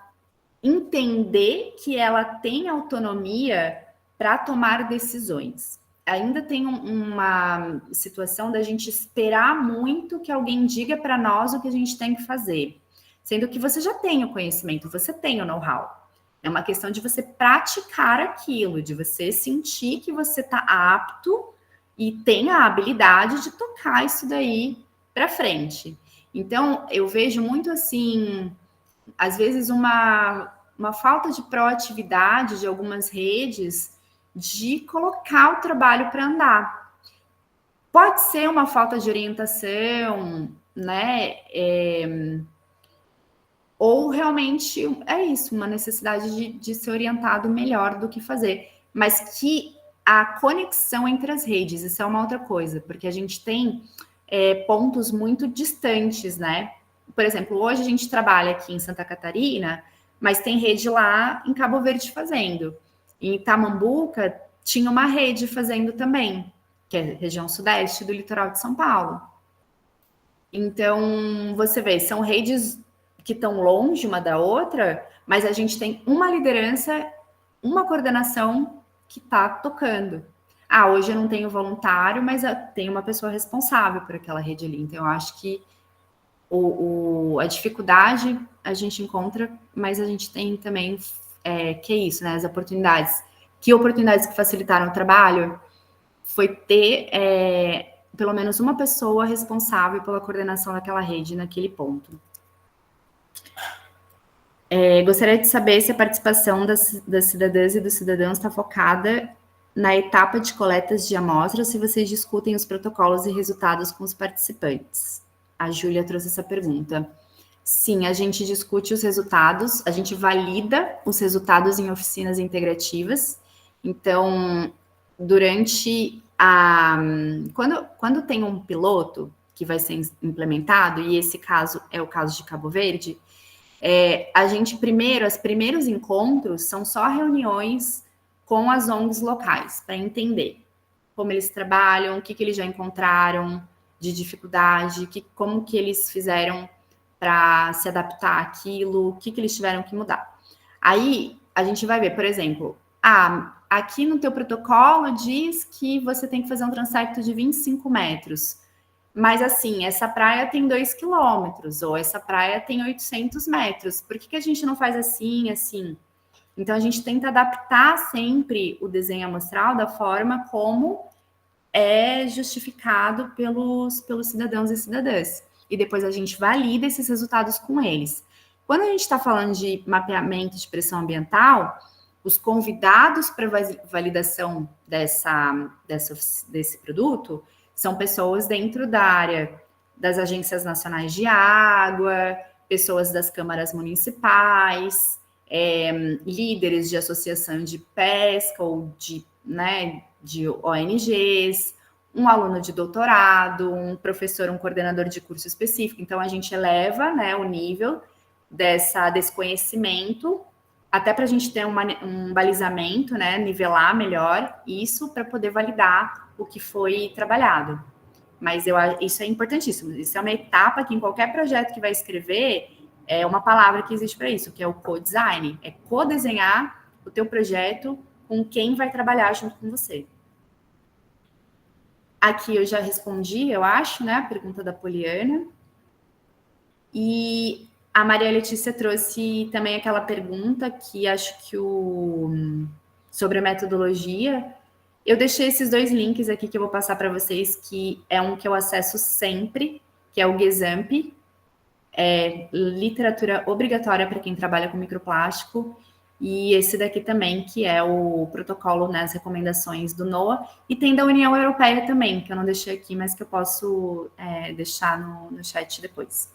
entender que ela tem autonomia para tomar decisões. Ainda tem uma situação da gente esperar muito que alguém diga para nós o que a gente tem que fazer, sendo que você já tem o conhecimento, você tem o know-how. É uma questão de você praticar aquilo, de você sentir que você está apto e tem a habilidade de tocar isso daí para frente. Então, eu vejo muito assim, às vezes uma falta de proatividade de algumas redes de colocar o trabalho para andar. Pode ser uma falta de orientação, né? Ou realmente é isso, uma necessidade de ser orientado melhor do que fazer. Mas que a conexão entre as redes, isso é uma outra coisa, porque a gente tem pontos muito distantes, né? Por exemplo, hoje a gente trabalha aqui em Santa Catarina, mas tem rede lá em Cabo Verde fazendo. Em Itamambuca tinha uma rede fazendo também, que é a região sudeste do litoral de São Paulo. Então, você vê, são redes que estão longe uma da outra, mas a gente tem uma liderança, uma coordenação que está tocando. Hoje eu não tenho voluntário, mas tem uma pessoa responsável por aquela rede ali. Então, eu acho que a dificuldade a gente encontra, mas a gente tem também, que é isso, né? As oportunidades. Que oportunidades que facilitaram o trabalho foi ter pelo menos uma pessoa responsável pela coordenação daquela rede naquele ponto. Gostaria de saber se a participação das cidadãs e dos cidadãos está focada na etapa de coletas de amostras, se vocês discutem os protocolos e resultados com os participantes. A Júlia trouxe essa pergunta. Sim, a gente discute os resultados, a gente valida os resultados em oficinas integrativas. Então, durante quando tem um piloto que vai ser implementado, e esse caso é o caso de Cabo Verde, a gente os primeiros encontros são só reuniões com as ONGs locais, para entender como eles trabalham, o que eles já encontraram de dificuldade, como que eles fizeram para se adaptar àquilo, o que eles tiveram que mudar. Aí, a gente vai ver, por exemplo, aqui no teu protocolo diz que você tem que fazer um transecto de 25 metros, mas assim, essa praia tem 2 quilômetros, ou essa praia tem 800 metros, por que a gente não faz assim? Então, a gente tenta adaptar sempre o desenho amostral da forma como é justificado pelos cidadãos e cidadãs. E depois a gente valida esses resultados com eles. Quando a gente está falando de mapeamento de pressão ambiental, os convidados para validação desse produto são pessoas dentro da área das agências nacionais de água, pessoas das câmaras municipais, líderes de associação de pesca ou de ONGs, um aluno de doutorado, um professor, um coordenador de curso específico. Então, a gente eleva, né, o nível desse conhecimento, até para a gente ter um balizamento, né, nivelar melhor isso para poder validar o que foi trabalhado. Mas isso é importantíssimo. Isso é uma etapa que em qualquer projeto que vai escrever, é uma palavra que existe para isso, que é o co-design. É co-desenhar o teu projeto com quem vai trabalhar junto com você. Aqui eu já respondi, eu acho, né, a pergunta da Poliana. E a Maria Letícia trouxe também aquela pergunta que acho que sobre a metodologia. Eu deixei esses 2 links aqui que eu vou passar para vocês, que é um que eu acesso sempre, que é o GESAMP, literatura obrigatória para quem trabalha com microplástico, e esse daqui também, que é o protocolo, né, as recomendações do NOAA, e tem da União Europeia também, que eu não deixei aqui, mas que eu posso deixar no chat depois.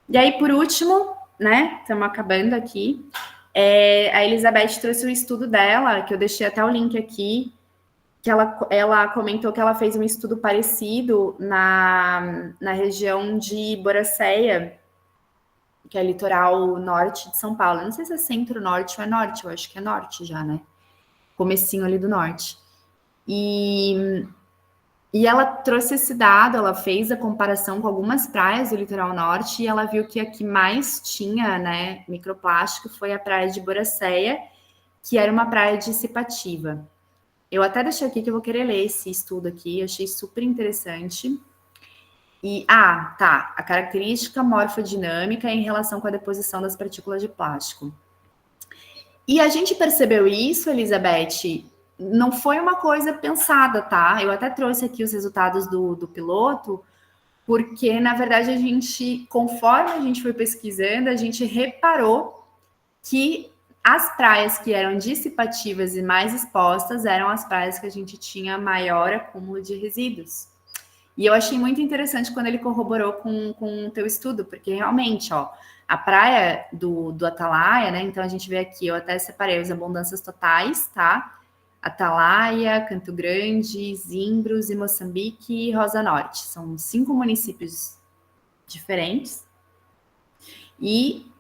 E aí, por último, né, estamos acabando aqui, a Elizabeth trouxe um estudo dela, que eu deixei até o link aqui, que ela comentou que ela fez um estudo parecido na região de Boracéia, que é litoral norte de São Paulo. Eu não sei se é centro-norte ou é norte, eu acho que é norte já, né? Comecinho ali do norte. E ela trouxe esse dado, ela fez a comparação com algumas praias do litoral norte e ela viu que a que mais tinha, né, microplástico foi a praia de Boracéia, que era uma praia dissipativa. Eu até deixei aqui que eu vou querer ler esse estudo aqui, eu achei super interessante. E, a característica morfodinâmica em relação com a deposição das partículas de plástico. E a gente percebeu isso, Elizabeth, não foi uma coisa pensada, tá? Eu até trouxe aqui os resultados do piloto, porque, na verdade, a gente, conforme a gente foi pesquisando, a gente reparou que as praias que eram dissipativas e mais expostas eram as praias que a gente tinha maior acúmulo de resíduos. E eu achei muito interessante quando ele corroborou com o teu estudo, porque realmente, ó, a praia do Atalaia, né? Então a gente vê aqui, eu até separei as abundâncias totais, tá? Atalaia, Canto Grande, Zimbros e Moçambique e Rosa Norte. São 5 municípios diferentes. E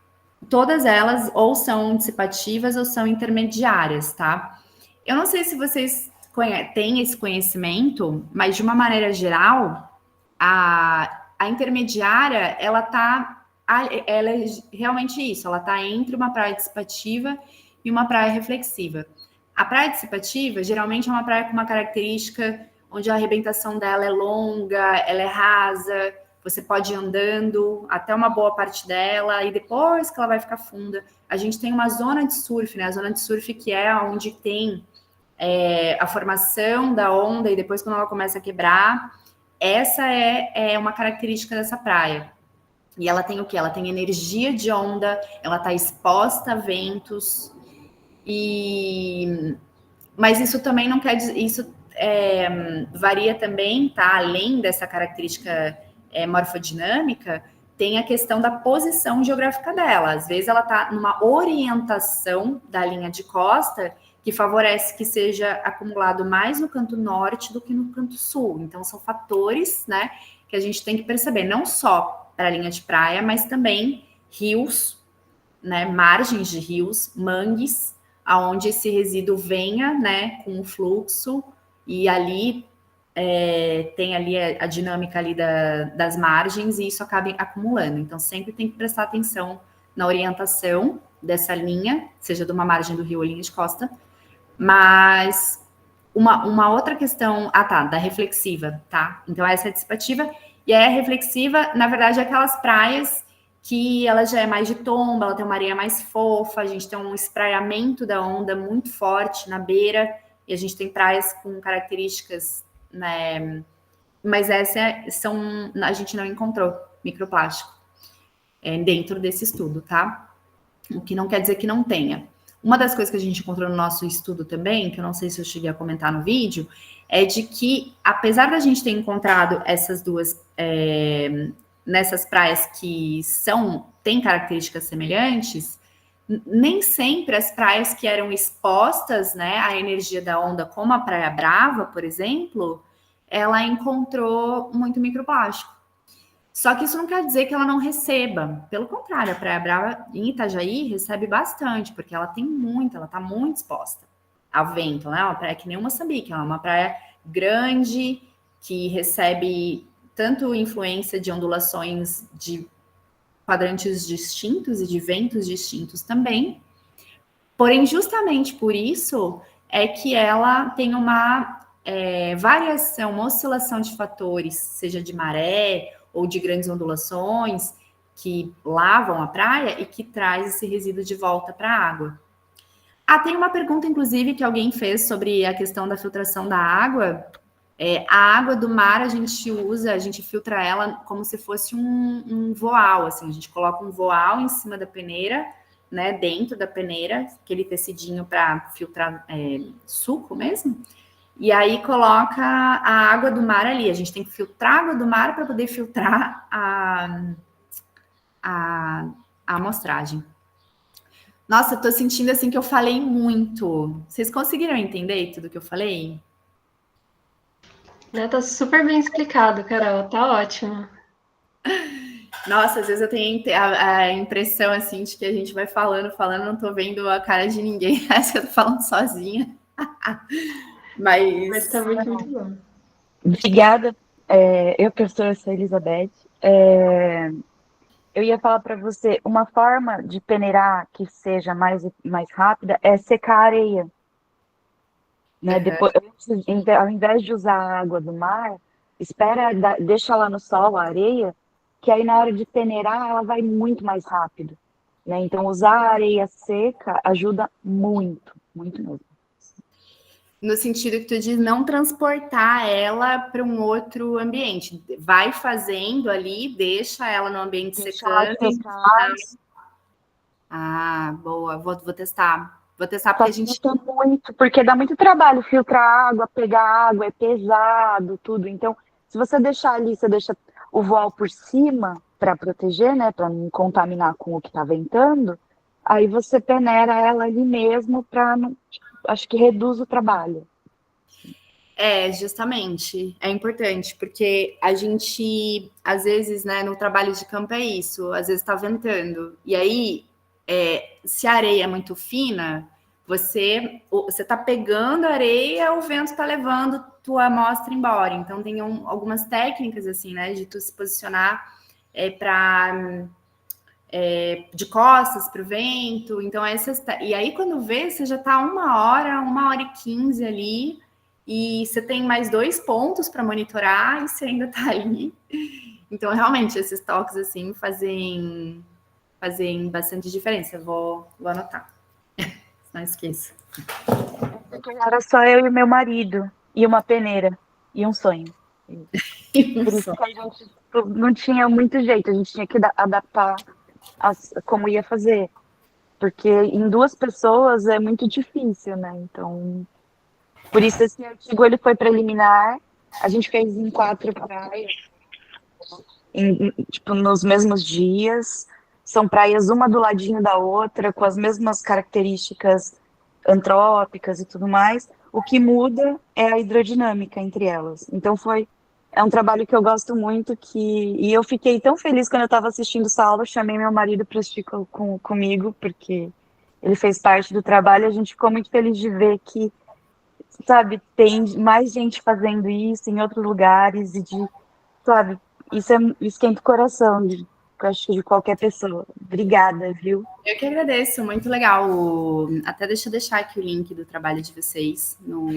todas elas ou são dissipativas ou são intermediárias, tá? Eu não sei se vocês têm esse conhecimento, mas de uma maneira geral, a intermediária, ela é realmente isso, ela está entre uma praia dissipativa e uma praia reflexiva. A praia dissipativa, geralmente, é uma praia com uma característica onde a arrebentação dela é longa, ela é rasa, você pode ir andando até uma boa parte dela, e depois que ela vai ficar funda, a gente tem uma zona de surf, né? A zona de surf que é onde tem a formação da onda, e depois quando ela começa a quebrar, essa é uma característica dessa praia. E ela tem o quê? Ela tem energia de onda, ela está exposta a ventos, mas isso também não quer dizer, isso varia também, tá? Além dessa característica morfodinâmica, tem a questão da posição geográfica dela. Às vezes ela está numa orientação da linha de costa que favorece que seja acumulado mais no canto norte do que no canto sul. Então, são fatores, né, que a gente tem que perceber, não só para a linha de praia, mas também rios, né, margens de rios, mangues, aonde esse resíduo venha, né, com o fluxo, e ali tem ali a dinâmica ali das margens, e isso acaba acumulando. Então, sempre tem que prestar atenção na orientação dessa linha, seja de uma margem do rio ou linha de costa. Mas uma outra questão, da reflexiva, tá? Então, essa é dissipativa, e aí a reflexiva, na verdade, é aquelas praias que ela já é mais de tomba, ela tem uma areia mais fofa, a gente tem um espraiamento da onda muito forte na beira, e a gente tem praias com características, né? Mas a gente não encontrou microplástico. dentro desse estudo, tá? O que não quer dizer que não tenha. Uma das coisas que a gente encontrou no nosso estudo também, que eu não sei se eu cheguei a comentar no vídeo, é de que, apesar da gente ter encontrado essas duas, nessas praias que têm características semelhantes, nem sempre as praias que eram expostas, né, à energia da onda, como a Praia Brava, por exemplo, ela encontrou muito microplástico. Só que isso não quer dizer que ela não receba. Pelo contrário, a Praia Brava em Itajaí recebe bastante, porque ela está muito exposta ao vento, né? Uma praia que nem o Moçambique, ela é uma praia grande, que recebe tanto influência de ondulações de quadrantes distintos e de ventos distintos também. Porém, justamente por isso é que ela tem uma variação, uma oscilação de fatores, seja de maré ou de grandes ondulações que lavam a praia e que traz esse resíduo de volta para a água. Tem uma pergunta, inclusive, que alguém fez sobre a questão da filtração da água. A água do mar a gente filtra ela como se fosse um voal, assim, a gente coloca um voal em cima da peneira, né, dentro da peneira, aquele tecidinho para filtrar suco mesmo, e aí coloca a água do mar ali. A gente tem que filtrar a água do mar para poder filtrar a amostragem. Nossa, eu tô sentindo assim que eu falei muito. Vocês conseguiram entender tudo que eu falei? Tá super bem explicado, Carol, tá ótimo. Nossa, às vezes eu tenho a impressão, assim, de que a gente vai falando, não tô vendo a cara de ninguém, acho que eu tô falando sozinha. Mas tá muito bom. Obrigada. Eu, professora, sou Elizabeth. Eu ia falar para você, uma forma de peneirar que seja mais rápida é secar a areia. Né? Depois, ao invés de usar a água do mar, deixa lá no sol a areia, que aí na hora de peneirar ela vai muito mais rápido. Né? Então, usar a areia seca ajuda muito, muito mesmo. No sentido que tu diz não transportar ela para um outro ambiente. Vai fazendo ali, deixa ela no ambiente secando. Boa, vou testar. Vou testar porque a gente... muito, porque dá muito trabalho filtrar água, pegar água, é pesado, tudo. Então, se você deixar ali, você deixa o voal por cima para proteger, né, para não contaminar com o que está ventando, aí você peneira ela ali mesmo para não... Acho que reduz o trabalho. Justamente. É importante, porque a gente, às vezes, né, no trabalho de campo é isso, às vezes está ventando. E aí, se a areia é muito fina, você está pegando a areia, o vento está levando tua amostra embora. Então, tem algumas técnicas, assim, né, de tu se posicionar de costas para o vento. Então, e aí, quando vê, você já está 1h e 15 ali, e você tem mais 2 pontos para monitorar e você ainda está ali. Então, realmente, esses toques, assim, fazem bastante diferença. Vou anotar. Não esqueça. Era só eu e meu marido, e uma peneira, e um sonho. Por isso que a gente não tinha muito jeito, a gente tinha que adaptar como ia fazer. Porque em 2 pessoas é muito difícil, né? Então, por isso esse artigo ele foi preliminar. A gente fez em 4 praias, nos mesmos dias. São praias uma do ladinho da outra, com as mesmas características antrópicas e tudo mais. O que muda é a hidrodinâmica entre elas. Então é um trabalho que eu gosto muito, e eu fiquei tão feliz quando eu estava assistindo essa aula, chamei meu marido para assistir comigo, porque ele fez parte do trabalho, a gente ficou muito feliz de ver que, sabe, tem mais gente fazendo isso em outros lugares, sabe, isso esquenta o coração, acho que de qualquer pessoa. Obrigada, viu? Eu que agradeço, muito legal. Até deixa eu deixar aqui o link do trabalho de vocês no...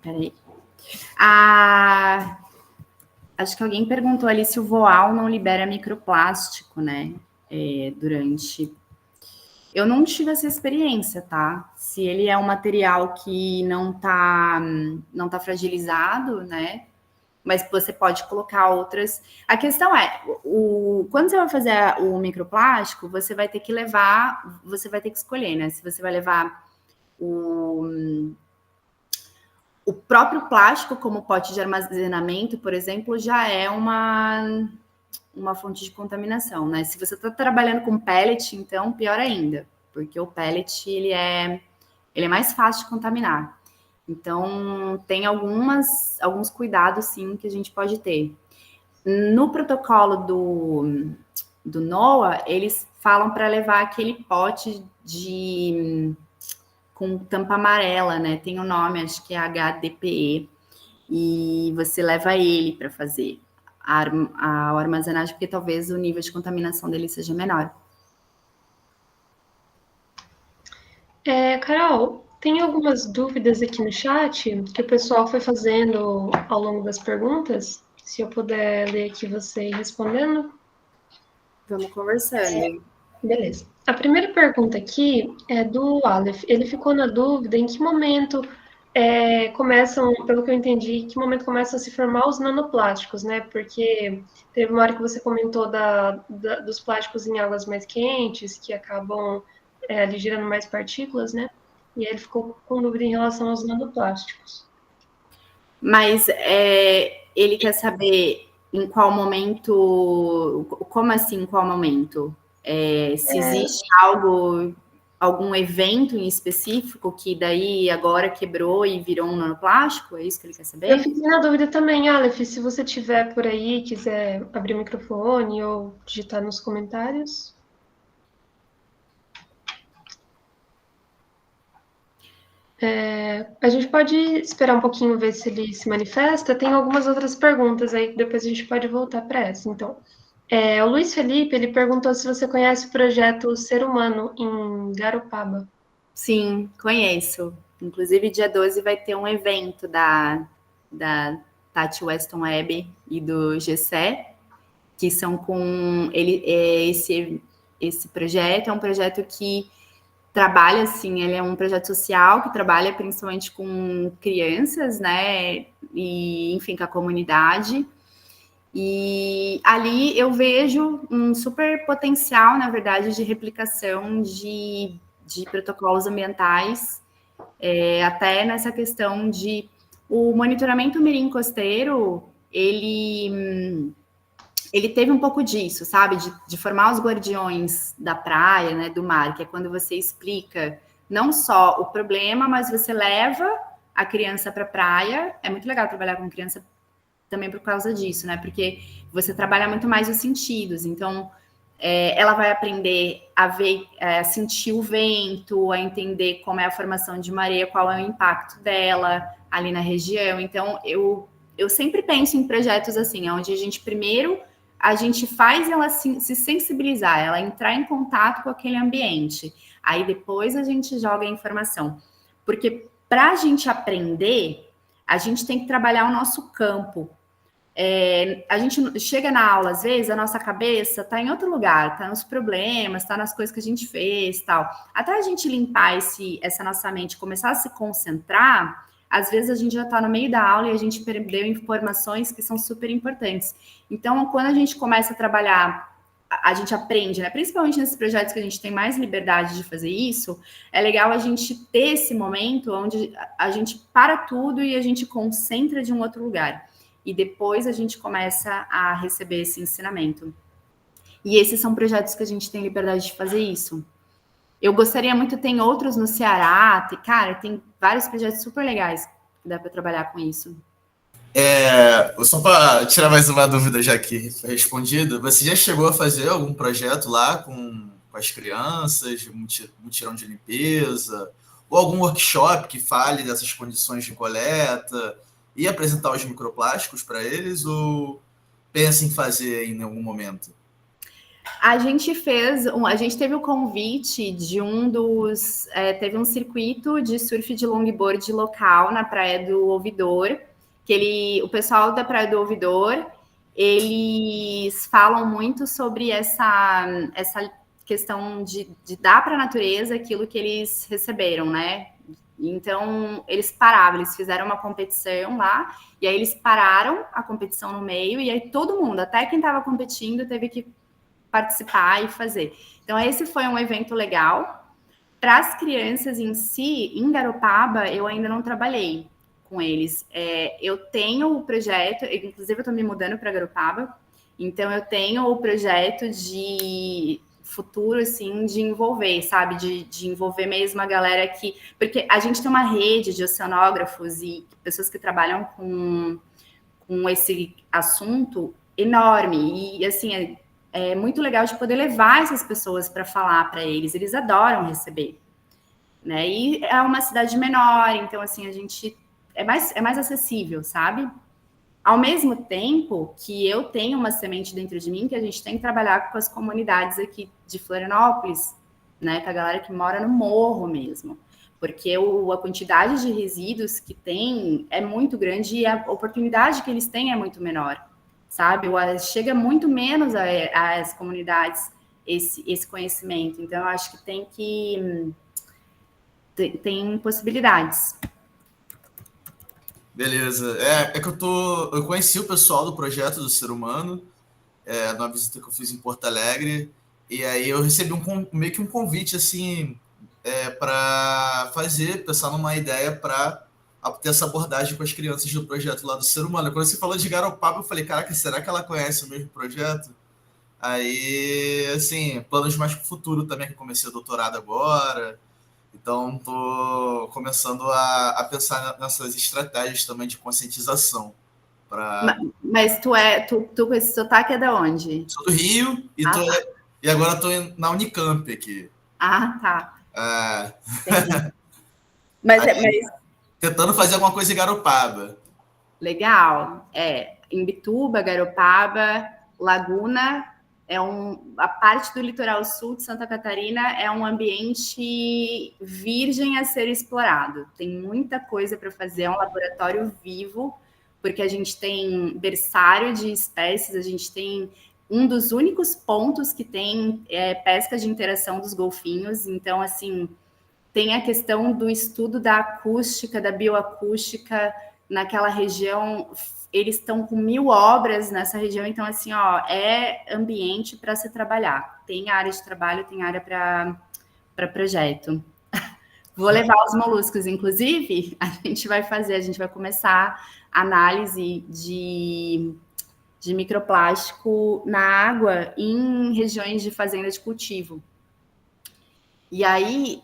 Peraí. Acho que alguém perguntou ali se o voal não libera microplástico, né? Durante... Eu não tive essa experiência, tá? Se ele é um material que não tá fragilizado, né? mas você pode colocar outras. A questão é, quando você vai fazer o microplástico, você vai ter que escolher, né? Se você vai levar o próprio plástico como pote de armazenamento, por exemplo, já é uma fonte de contaminação, né? Se você está trabalhando com pellet, então pior ainda, porque o pellet ele é mais fácil de contaminar. Então tem alguns cuidados sim que a gente pode ter. No protocolo do NOAA, eles falam para levar aquele pote com tampa amarela, né? Tem o nome, acho que é HDPE, e você leva ele para fazer a armazenagem, porque talvez o nível de contaminação dele seja menor. Carol, tem algumas dúvidas aqui no chat que o pessoal foi fazendo ao longo das perguntas. Se eu puder ler aqui você respondendo. Vamos conversando. Beleza. A primeira pergunta aqui é do Aleph. Ele ficou na dúvida em que momento começam, pelo que eu entendi, em que momento começam a se formar os nanoplásticos, né? Porque teve uma hora que você comentou dos plásticos em águas mais quentes, que acabam ali gerando mais partículas, né? E aí ele ficou com dúvida em relação aos nanoplásticos. Mas ele quer saber em qual momento... Como assim, em qual momento? Se existe algum evento em específico que daí agora quebrou e virou um nanoplástico? É isso que ele quer saber? Eu fiquei na dúvida também, Aleph, se você tiver por aí, quiser abrir o microfone ou digitar nos comentários. A gente pode esperar um pouquinho, ver se ele se manifesta. Tem algumas outras perguntas aí, depois a gente pode voltar para essa. Então, o Luiz Felipe, ele perguntou se você conhece o projeto Ser Humano em Garopaba. Sim, conheço. Inclusive, dia 12 vai ter um evento da Tati Weston Webb e do GCE, que são com ele. Esse projeto é um projeto que trabalha, assim, ele é um projeto social que trabalha principalmente com crianças, né, e, enfim, com a comunidade. E ali eu vejo um super potencial, na verdade, de replicação de protocolos ambientais, até nessa questão de... O monitoramento mirim costeiro, ele teve um pouco disso, sabe? De formar os guardiões da praia, né, do mar, que é quando você explica não só o problema, mas você leva a criança para a praia. É muito legal trabalhar com criança também por causa disso, né? Porque você trabalha muito mais os sentidos. Então, ela vai aprender a ver, a sentir o vento, a entender como é a formação de uma areia, qual é o impacto dela ali na região. Então, eu sempre penso em projetos assim, onde a gente faz ela se sensibilizar, ela entrar em contato com aquele ambiente. Aí depois a gente joga a informação. Porque para a gente aprender, a gente tem que trabalhar o nosso campo. A gente chega na aula, às vezes, a nossa cabeça está em outro lugar, está nos problemas, está nas coisas que a gente fez, tal. Até a gente limpar essa nossa mente, começar a se concentrar, às vezes a gente já está no meio da aula e a gente perdeu informações que são super importantes. Então, quando a gente começa a trabalhar, a gente aprende, né? Principalmente nesses projetos que a gente tem mais liberdade de fazer isso, é legal a gente ter esse momento onde a gente para tudo e a gente concentra de um outro lugar. E depois a gente começa a receber esse ensinamento. E esses são projetos que a gente tem liberdade de fazer isso. Eu gostaria muito, tem outros no Ceará, tem vários projetos super legais que dá para trabalhar com isso. Só para tirar mais uma dúvida já que foi respondida, você já chegou a fazer algum projeto lá com as crianças, mutirão de limpeza, ou algum workshop que fale dessas condições de coleta e apresentar os microplásticos para eles, ou pensa em fazer em algum momento? A gente teve o convite de teve um circuito de surf de longboard local na Praia do Ouvidor, o pessoal da Praia do Ouvidor, eles falam muito sobre essa questão de dar para a natureza aquilo que eles receberam, né? Então, eles paravam, eles fizeram uma competição lá, e aí eles pararam a competição no meio, e aí todo mundo, até quem estava competindo, teve que participar e fazer. Então, esse foi um evento legal. Para as crianças em si, em Garopaba, eu ainda não trabalhei com eles. Eu tenho o projeto, inclusive eu estou me mudando para Garopaba, então eu tenho o projeto de futuro, assim, de envolver, sabe? De envolver mesmo a galera que... Porque a gente tem uma rede de oceanógrafos e pessoas que trabalham com esse assunto enorme. E, assim, é muito legal de poder levar essas pessoas para falar para eles. Eles adoram receber, né? E é uma cidade menor, então, assim, a gente... É mais acessível, sabe? Ao mesmo tempo que eu tenho uma semente dentro de mim que a gente tem que trabalhar com as comunidades aqui de Florianópolis, né, com a galera que mora no morro mesmo, porque a quantidade de resíduos que tem é muito grande e a oportunidade que eles têm é muito menor, sabe? Chega muito menos às comunidades esse conhecimento, então eu acho que tem possibilidades. Beleza. É que eu conheci o pessoal do projeto do Ser Humano, numa visita que eu fiz em Porto Alegre, e aí eu recebi meio que um convite, assim, para pensar numa ideia para ter essa abordagem com as crianças do projeto lá do Ser Humano. Quando você falou de Garopaba, eu falei, caraca, será que ela conhece o mesmo projeto? Aí, assim, planos mais para o futuro também, que eu comecei o doutorado agora. Então, estou começando a pensar nessas estratégias também de conscientização. Mas tu com esse sotaque é de onde? Sou do Rio e agora estou na Unicamp aqui. Ah, tá. Entendi. Mas tentando fazer alguma coisa em Garopaba. Legal. Imbituba, Garopaba, Laguna... a parte do litoral sul de Santa Catarina é um ambiente virgem a ser explorado. Tem muita coisa para fazer, é um laboratório vivo, porque a gente tem berçário de espécies, a gente tem um dos únicos pontos que tem pesca de interação dos golfinhos. Então, assim, tem a questão do estudo da acústica, da bioacústica naquela região. Eles estão com 1000 obras nessa região, então, assim, é ambiente para se trabalhar. Tem área de trabalho, tem área para projeto. Vou levar os moluscos, inclusive, a gente vai começar análise de microplástico na água em regiões de fazenda de cultivo. E aí,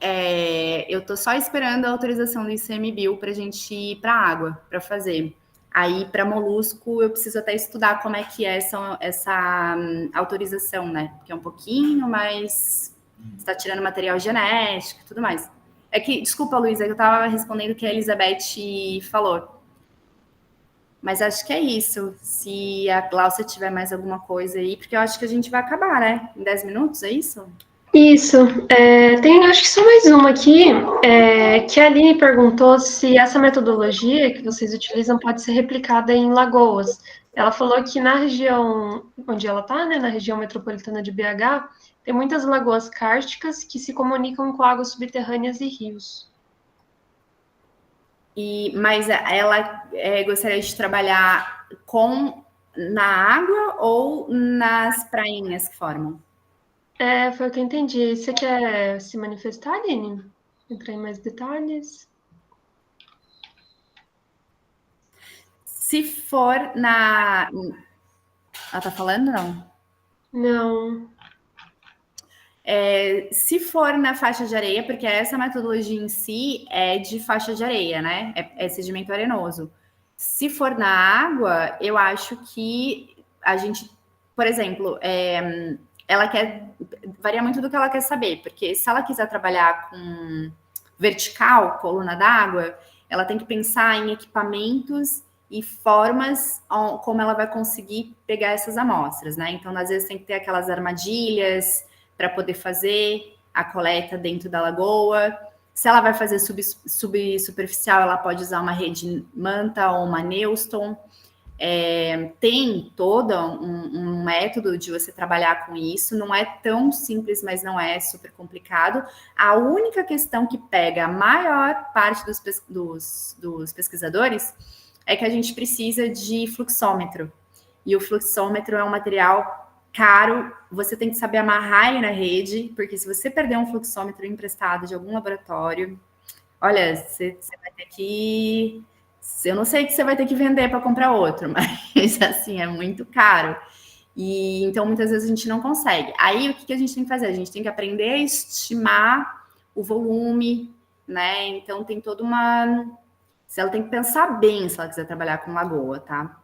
eu estou só esperando a autorização do ICMBio para a gente ir para a água, para fazer. Aí, para molusco, eu preciso até estudar como é que é essa autorização, né? Porque é um pouquinho mais... Você está tirando material genético e tudo mais. Desculpa, Luísa, que eu estava respondendo o que a Elizabeth falou. Mas acho que é isso. Se a Glaucia tiver mais alguma coisa aí, porque eu acho que a gente vai acabar, né? Em 10 minutos, é isso? Isso. Tem, acho que só mais uma aqui, que a Aline perguntou se essa metodologia que vocês utilizam pode ser replicada em Lagoas. Ela falou que na região onde ela está, né, na região metropolitana de BH, tem muitas lagoas cársticas que se comunicam com águas subterrâneas e rios. Mas ela gostaria de trabalhar na água ou nas prainhas que formam? Foi o que eu entendi. Você quer se manifestar, Aline? Entrar em mais detalhes? Se for na... Ela tá falando, não? Não. Se for na faixa de areia, porque essa metodologia em si é de faixa de areia, né? É sedimento arenoso. Se for na água, eu acho que a gente... Por exemplo, ela varia muito do que ela quer saber, porque se ela quiser trabalhar com vertical, coluna d'água, ela tem que pensar em equipamentos e formas como ela vai conseguir pegar essas amostras, né? Então, às vezes tem que ter aquelas armadilhas para poder fazer a coleta dentro da lagoa. Se ela vai fazer subsuperficial, ela pode usar uma rede manta ou uma Neuston. Tem todo um método de você trabalhar com isso, não é tão simples, mas não é super complicado. A única questão que pega a maior parte dos pesquisadores é que a gente precisa de fluxômetro. E o fluxômetro é um material caro, você tem que saber amarrar ele na rede, porque se você perder um fluxômetro emprestado de algum laboratório, olha, você vai ter que... Eu não sei que você vai ter que vender para comprar outro, mas assim, é muito caro. E então, muitas vezes, a gente não consegue. Aí, o que a gente tem que fazer? A gente tem que aprender a estimar o volume, né? Então, tem toda uma... Ela tem que pensar bem se ela quiser trabalhar com lagoa, tá?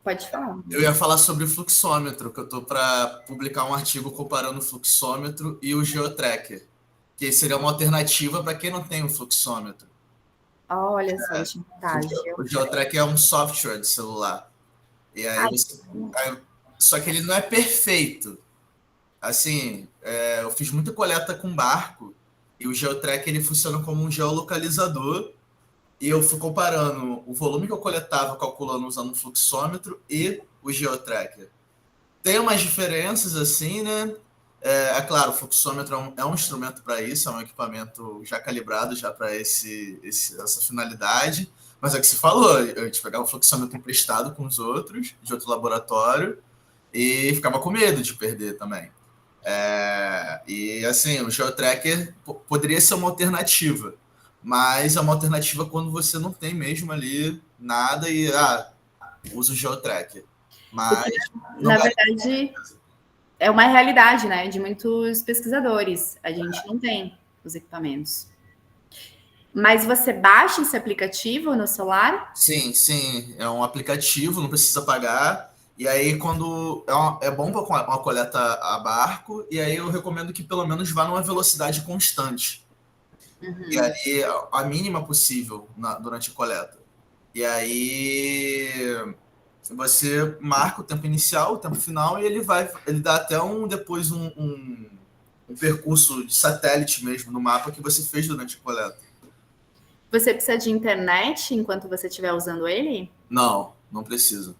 Pode falar. Eu ia falar sobre o fluxômetro, que eu estou para publicar um artigo comparando o fluxômetro e o geotracker, que seria uma alternativa para quem não tem um fluxômetro. Olha só, o geotracker é um software de celular. E aí só que ele não é perfeito. Assim, eu fiz muita coleta com barco e o geotracker ele funciona como um geolocalizador. E eu fui comparando o volume que eu coletava, calculando usando um fluxômetro e o geotracker. Tem umas diferenças, assim, né? É claro, o fluxômetro é um instrumento para isso, é um equipamento já calibrado já para essa finalidade. Mas é o que você falou, eu te pegava o fluxômetro emprestado com os outros, de outro laboratório, e ficava com medo de perder também. E, assim, o geotracker poderia ser uma alternativa. Mas é uma alternativa quando você não tem mesmo ali nada e usa o geotracker. Mas na verdade, é uma realidade, né, de muitos pesquisadores. A gente não tem os equipamentos. Mas você baixa esse aplicativo no celular? Sim, é um aplicativo, não precisa pagar. E aí, quando é bom para uma coleta a barco, e aí eu recomendo que pelo menos vá numa velocidade constante. E aí, a mínima possível durante a coleta. E aí, você marca o tempo inicial, o tempo final, e ele dá até depois um percurso de satélite mesmo no mapa que você fez durante a coleta. Você precisa de internet enquanto você estiver usando ele? Não precisa.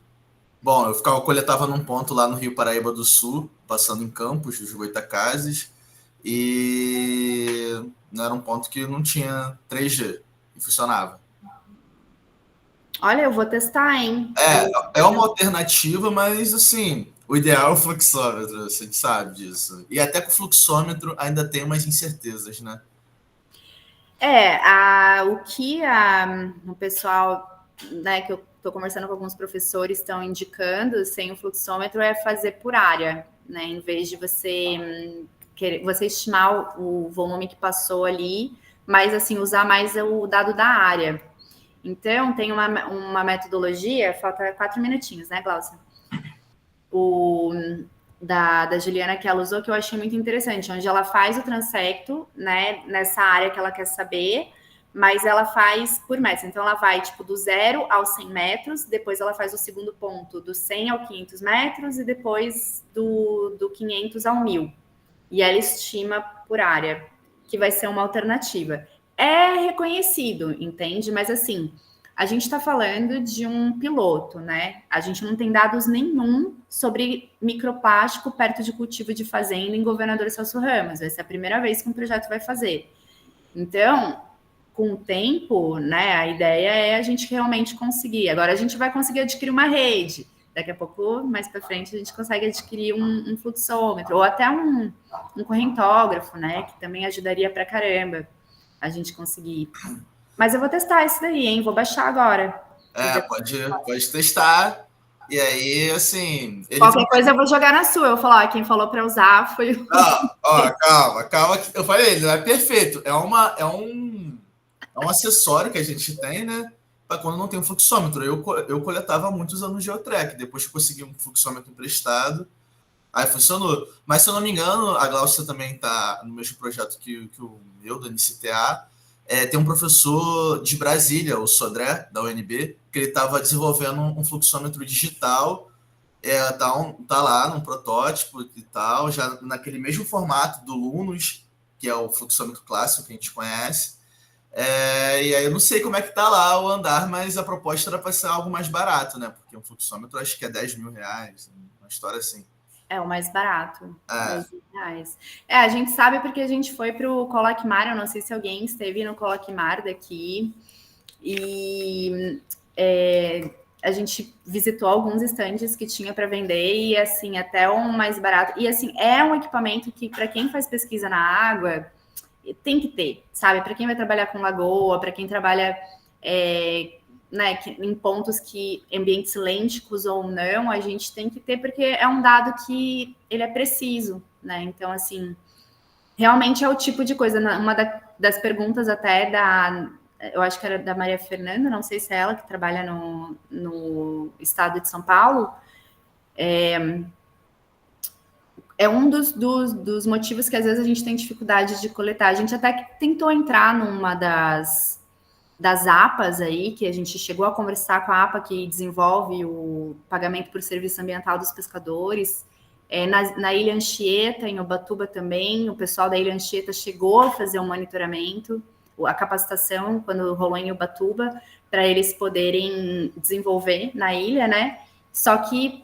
Bom, eu coletava num ponto lá no Rio Paraíba do Sul, passando em Campos, dos Goitacazes, e era um ponto que não tinha 3G e funcionava. Olha, eu vou testar, hein? É uma alternativa, mas assim, o ideal é o fluxômetro, a gente sabe disso. E até com o fluxômetro ainda tem umas incertezas, né? O que o pessoal, né, que eu estou conversando com alguns professores, estão indicando sem o fluxômetro é fazer por área, né? Em vez de você estimar o volume que passou ali, mas assim, usar mais o dado da área. Então, tem uma metodologia, falta 4 minutinhos, né, Glaucia? Da Juliana, que ela usou, que eu achei muito interessante, onde ela faz o transecto, né, nessa área que ela quer saber, mas ela faz por metros. Então, ela vai, tipo, do 0 aos 100 metros, depois ela faz o segundo ponto do 100 ao 500 metros, e depois do 500 ao 1000. E ela estima por área, que vai ser uma alternativa. É reconhecido, entende? Mas, assim, a gente está falando de um piloto, né? A gente não tem dados nenhum sobre microplástico perto de cultivo de fazenda em Governador Celso Ramos. Vai ser a primeira vez que um projeto vai fazer. Então, com o tempo, né, a ideia é a gente realmente conseguir. Agora, a gente vai conseguir adquirir uma rede. Daqui a pouco, mais para frente, a gente consegue adquirir um fluxômetro, ou até um correntógrafo, né? Que também ajudaria pra caramba a gente conseguir. Mas eu vou testar isso daí, hein? Vou baixar agora. Pode testar. E aí, assim... Qualquer coisa eu vou jogar na sua. Eu vou falar, quem falou para usar foi o... Calma. Eu falei, ele não é perfeito. É um acessório que a gente tem, né? Para quando não tem um fluxômetro. Eu coletava há muitos anos geotrack. Depois que consegui um fluxômetro emprestado, aí funcionou. Mas, se eu não me engano, a Glaucia também está no mesmo projeto que o meu, do NCTA. Tem um professor de Brasília, o Sodré, da UNB, que ele estava desenvolvendo um fluxômetro digital, tá lá num protótipo e tal, já naquele mesmo formato do Lunus, que é o fluxômetro clássico que a gente conhece, E aí eu não sei como é que tá lá o andar, mas a proposta era para ser algo mais barato, né? Porque um fluxômetro acho que é R$10 mil, uma história assim. É o mais barato, R$10.000. A gente sabe porque a gente foi para o Coloquimar, eu não sei se alguém esteve no Coloquimar daqui, e a gente visitou alguns estandes que tinha para vender, e assim, até um mais barato. E assim, é um equipamento que, para quem faz pesquisa na água, tem que ter, sabe? Para quem vai trabalhar com lagoa, para quem trabalha né, em pontos que ambientes lênticos ou não, a gente tem que ter, porque é um dado que ele é preciso, né? Então, assim, realmente é o tipo de coisa. Uma das perguntas até eu acho que era da Maria Fernanda, não sei se é ela que trabalha no estado de São Paulo, é um dos motivos que às vezes a gente tem dificuldade de coletar. A gente até tentou entrar numa das APAs aí, que a gente chegou a conversar com a APA que desenvolve o pagamento por serviço ambiental dos pescadores, na Ilha Anchieta, em Ubatuba também, o pessoal da Ilha Anchieta chegou a fazer um monitoramento, a capacitação, quando rolou em Ubatuba, para eles poderem desenvolver na ilha, né? Só que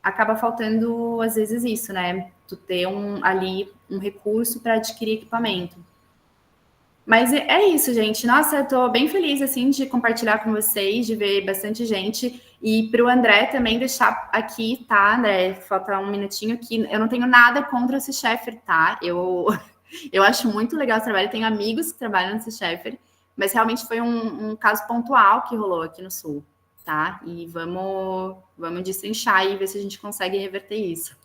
acaba faltando, às vezes, isso, né? Tu ter ali um recurso para adquirir equipamento. Mas é isso, gente. Nossa, eu tô bem feliz, assim, de compartilhar com vocês, de ver bastante gente. E para o André também deixar aqui, tá, André? Falta um minutinho aqui. Eu não tenho nada contra o Sea Shepherd, tá? Eu acho muito legal o trabalho. Tenho amigos que trabalham no Sea Shepherd, mas realmente foi um caso pontual que rolou aqui no Sul, tá? E vamos destrinchar e ver se a gente consegue reverter isso.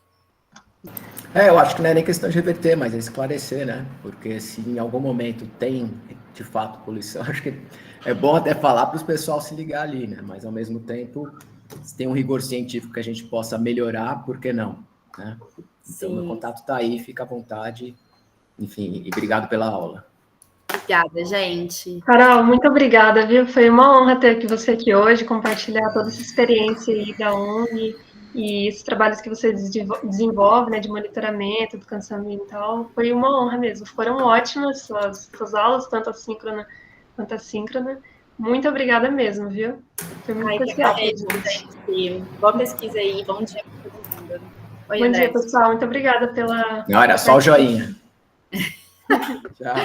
Eu acho que não é nem questão de reverter, mas é esclarecer, né? Porque se em algum momento tem, de fato, poluição, acho que é bom até falar para os pessoal se ligar ali, né? Mas, ao mesmo tempo, se tem um rigor científico que a gente possa melhorar, por que não? Né? Então, meu contato está aí, fica à vontade. Enfim, e obrigado pela aula. Obrigada, gente. Carol, muito obrigada, viu? Foi uma honra ter você aqui hoje, compartilhar toda essa experiência aí da ONG e esses trabalhos que você desenvolve, né, de monitoramento, educação ambiental. Foi uma honra mesmo. Foram ótimas suas aulas, tanto assíncrona quanto assíncrona. Muito obrigada mesmo, viu? Foi muito especial. Boa pesquisa aí. Bom dia para todo mundo. Oi, bom André. dia, pessoal. Muito obrigada pela... Não, era só o joinha. Tchau.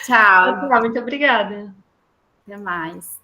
Tchau. Muito obrigada. Até mais.